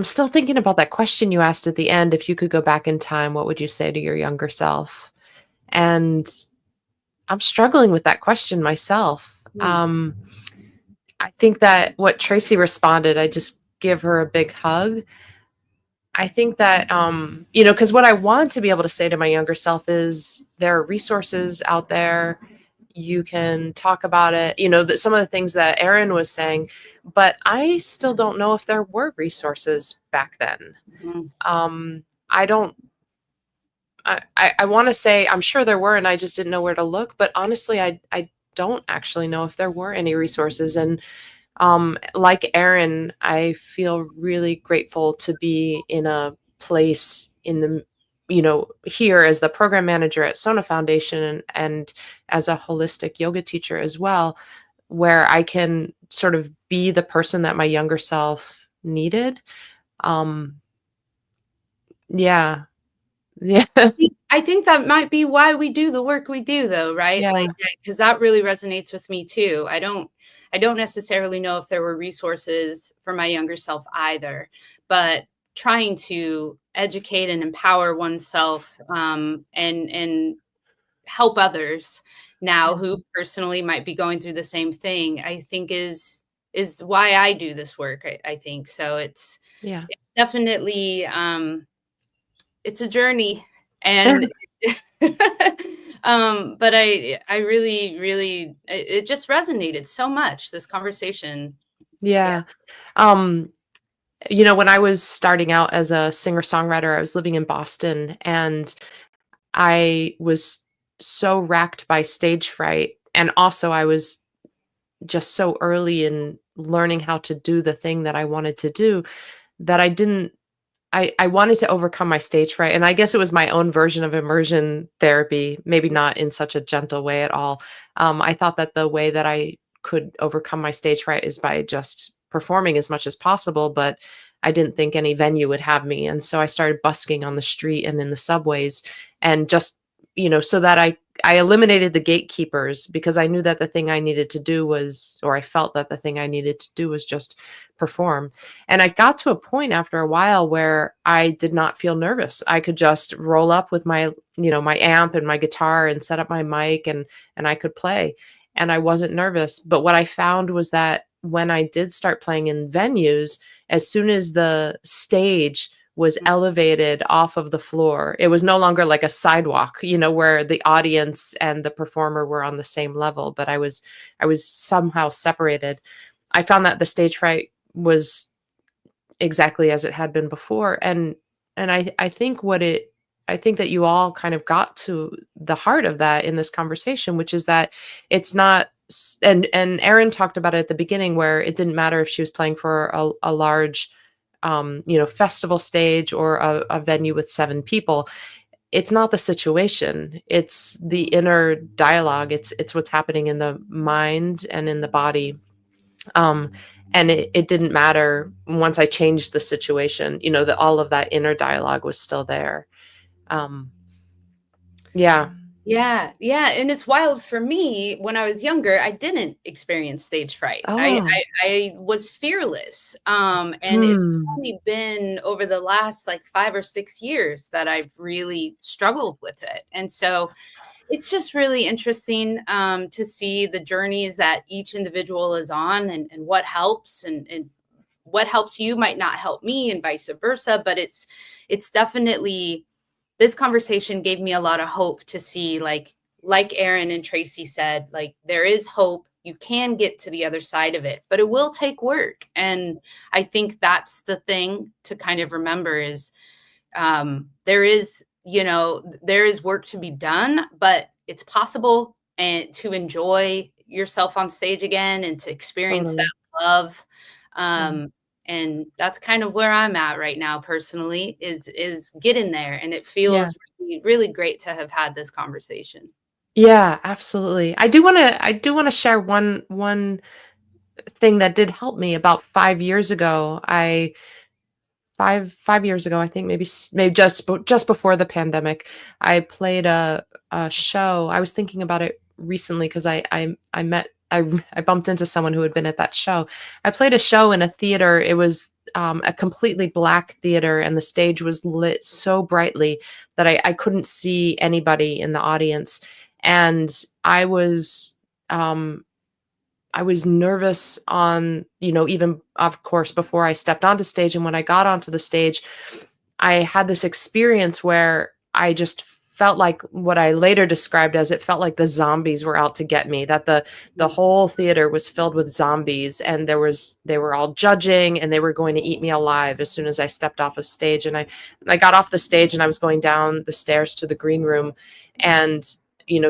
still thinking about that question you asked at the end. If you could go back in time, what would you say to your younger self? And I'm struggling with that question myself. I think that what Tracy responded, I just give her a big hug. I think that, because what I want to be able to say to my younger self is there are resources out there. You can talk about it, some of the things that Erin was saying, but I still don't know if there were resources back then. Mm-hmm. I want to say I'm sure there were, and I just didn't know where to look. But honestly, I don't actually know if there were any resources. And like Erin, I feel really grateful to be in a place in the, here as the program manager at SONA Foundation and as a holistic yoga teacher as well, where I can sort of be the person that my younger self needed. Yeah. Yeah. I think that might be why we do the work we do, though, right? Yeah. Like, because that really resonates with me too. I don't necessarily know if there were resources for my younger self either, but trying to educate and empower oneself and help others now who personally might be going through the same thing, I think is why I do this work. I think so. It's definitely it's a journey, and but I really, really, it just resonated so much, this conversation. Yeah. When I was starting out as a singer-songwriter, I was living in Boston, and I was so racked by stage fright. And also I was just so early in learning how to do the thing that I wanted to do that I wanted to overcome my stage fright. And I guess it was my own version of immersion therapy, maybe not in such a gentle way at all. I thought that the way that I could overcome my stage fright is by just performing as much as possible, but I didn't think any venue would have me. And so I started busking on the street and in the subways, and just, so that I eliminated the gatekeepers, because I knew that the thing I needed to do was, or I felt that the thing I needed to do was just perform. And I got to a point after a while where I did not feel nervous. I could just roll up with my, my amp and my guitar and set up my mic and I could play, and I wasn't nervous. But what I found was that when I did start playing in venues, as soon as the stage was elevated off of the floor, it was no longer like a sidewalk, where the audience and the performer were on the same level, but I was somehow separated. I found that the stage fright was exactly as it had been before. And I think I think that you all kind of got to the heart of that in this conversation, which is that it's not, and Erin talked about it at the beginning, where it didn't matter if she was playing for a large, festival stage or a venue with 7 people. it's not the situation, it's the inner dialogue, it's what's happening in the mind and in the body. And it didn't matter once I changed the situation, that all of that inner dialogue was still there. Yeah. Yeah, yeah, and it's wild for me. When I was younger, I didn't experience stage fright. I Oh. I was fearless, and it's only been over the last, like, 5 or 6 years that I've really struggled with it, and so it's just really interesting, to see the journeys that each individual is on, and what helps, and what helps you might not help me, and vice versa, but it's definitely, this conversation gave me a lot of hope to see, like Erin and Tracy said, like, there is hope. You can get to the other side of it, but it will take work. And I think that's the thing to kind of remember is, there is, there is work to be done, but it's possible, and to enjoy yourself on stage again, and to experience Totally. that love. And that's kind of where I'm at right now personally, is getting there. And it Yeah. feels really, really great to have had this conversation. Yeah, absolutely. I do want to share one thing that did help me about 5 years ago. 5 years ago, I think, maybe just before the pandemic, I played a show. I was thinking about it recently because I met I bumped into someone who had been at that show. I played a show in a theater. It was a completely black theater, and the stage was lit so brightly that I couldn't see anybody in the audience, and um, I was nervous even of course before I stepped onto stage. And when I got onto the stage, I had this experience where I just felt like what I later described as, it felt like the zombies were out to get me, that the whole theater was filled with zombies, and they were all judging, and they were going to eat me alive as soon as I stepped off of stage. And I got off the stage, and I was going down the stairs to the green room, and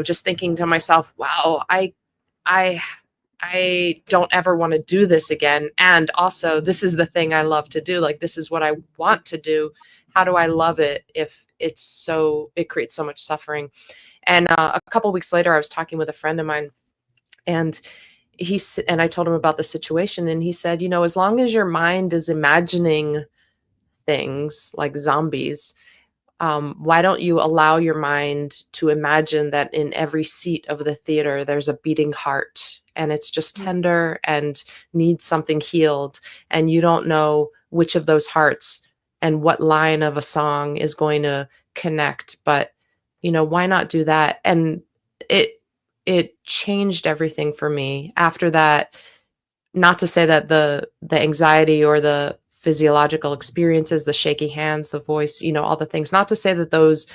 just thinking to myself, wow, I I don't ever want to do this again. And also, this is the thing I love to do. Like, this is what I want to do. How do I love it if it creates so much suffering? And a couple weeks later, I was talking with a friend of mine, and and I told him about the situation, and he said, as long as your mind is imagining things like zombies, why don't you allow your mind to imagine that in every seat of the theater there's a beating heart, and it's just tender and needs something healed, and you don't know which of those hearts and what line of a song is going to connect, but why not do that? And it changed everything for me after that. Not to say that the anxiety or the physiological experiences, the shaky hands, the voice, all the things, not to say that those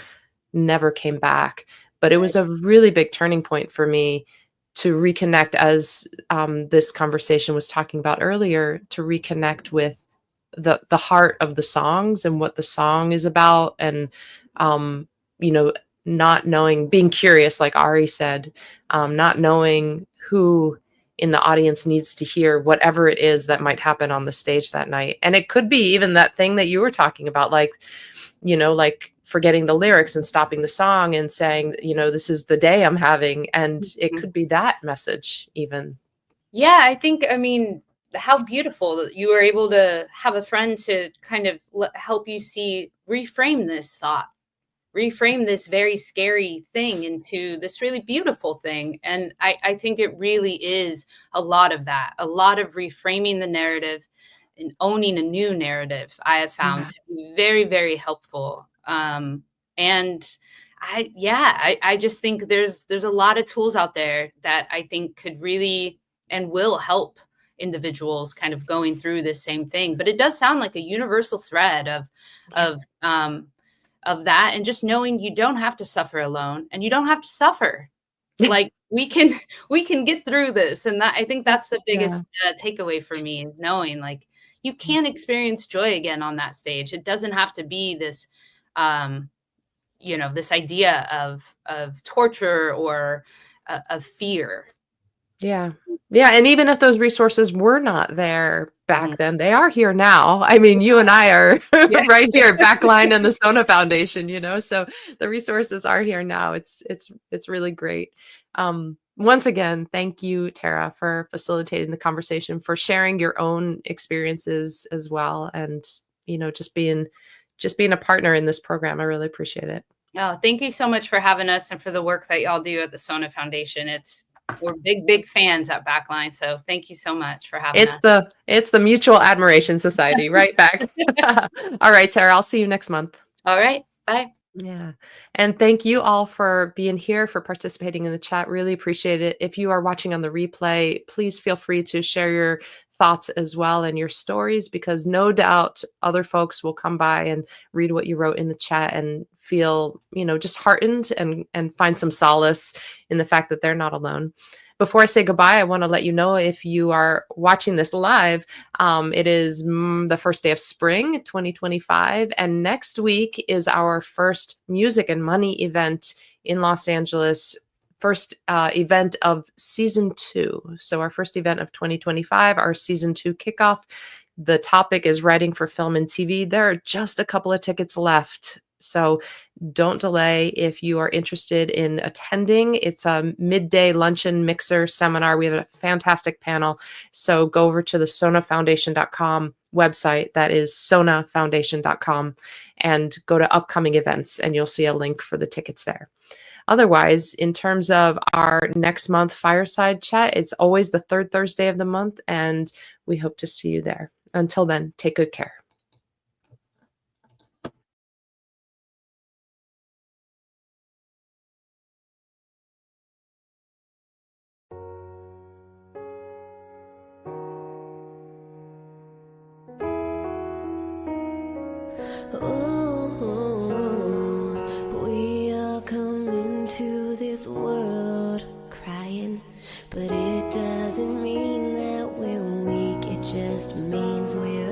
never came back, but it was a really big turning point for me to reconnect, as this conversation was talking about earlier, to reconnect with the heart of the songs and what the song is about. And you know not knowing, being curious, like Ari said, not knowing who in the audience needs to hear whatever it is that might happen on the stage that night. And it could be even that thing that you were talking about, like forgetting the lyrics and stopping the song and saying, this is the day I'm having. And it could be that message even. Yeah, I mean, how beautiful that you were able to have a friend to kind of help you reframe this thought, reframe this very scary thing into this really beautiful thing. And I think it really is a lot of that, a lot of reframing the narrative and owning a new narrative, I have found to be very, very helpful. And I just think there's a lot of tools out there that I think could really and will help individuals kind of going through this same thing. But it does sound like a universal thread of that, and just knowing you don't have to suffer alone, and you don't have to suffer. Like, we can get through this. And that, I think that's the biggest takeaway for me, is knowing, like, you can experience joy again on that stage. It doesn't have to be this this idea of torture or of fear. Yeah. Yeah. And even if those resources were not there back Mhm. then, they are here now. I mean, you and I are Yes. right here, Backline and the SONA Foundation, so the resources are here now. It's really great. Once again, thank you, Terra, for facilitating the conversation, for sharing your own experiences as well. And, just being a partner in this program. I really appreciate it. Oh, thank you so much for having us and for the work that y'all do at the SONA Foundation. We're big fans at Backline. So thank you so much for having us. It's the Mutual Admiration Society, right back. All right, Tara, I'll see you next month. All right. Bye. Yeah. And thank you all for being here, for participating in the chat. Really appreciate it. If you are watching on the replay, please feel free to share your thoughts as well and your stories, because no doubt other folks will come by and read what you wrote in the chat and feel, just heartened and find some solace in the fact that they're not alone. Before I say goodbye, I want to let you know, if you are watching this live, it is the first day of spring 2025. And next week is our first music and money event in Los Angeles, first event of season 2. So our first event of 2025, our season 2 kickoff. The topic is writing for film and TV. There are just a couple of tickets left. So don't delay if you are interested in attending. It's a midday luncheon mixer seminar. We have a fantastic panel. So go over to the sonafoundation.com website. That is sonafoundation.com, and go to upcoming events, and you'll see a link for the tickets there. Otherwise, in terms of our next month Fireside chat, it's always the third Thursday of the month, and we hope to see you there. Until then, take good care. Oh, we are coming to this world crying, but it doesn't mean that we're weak. It just means we're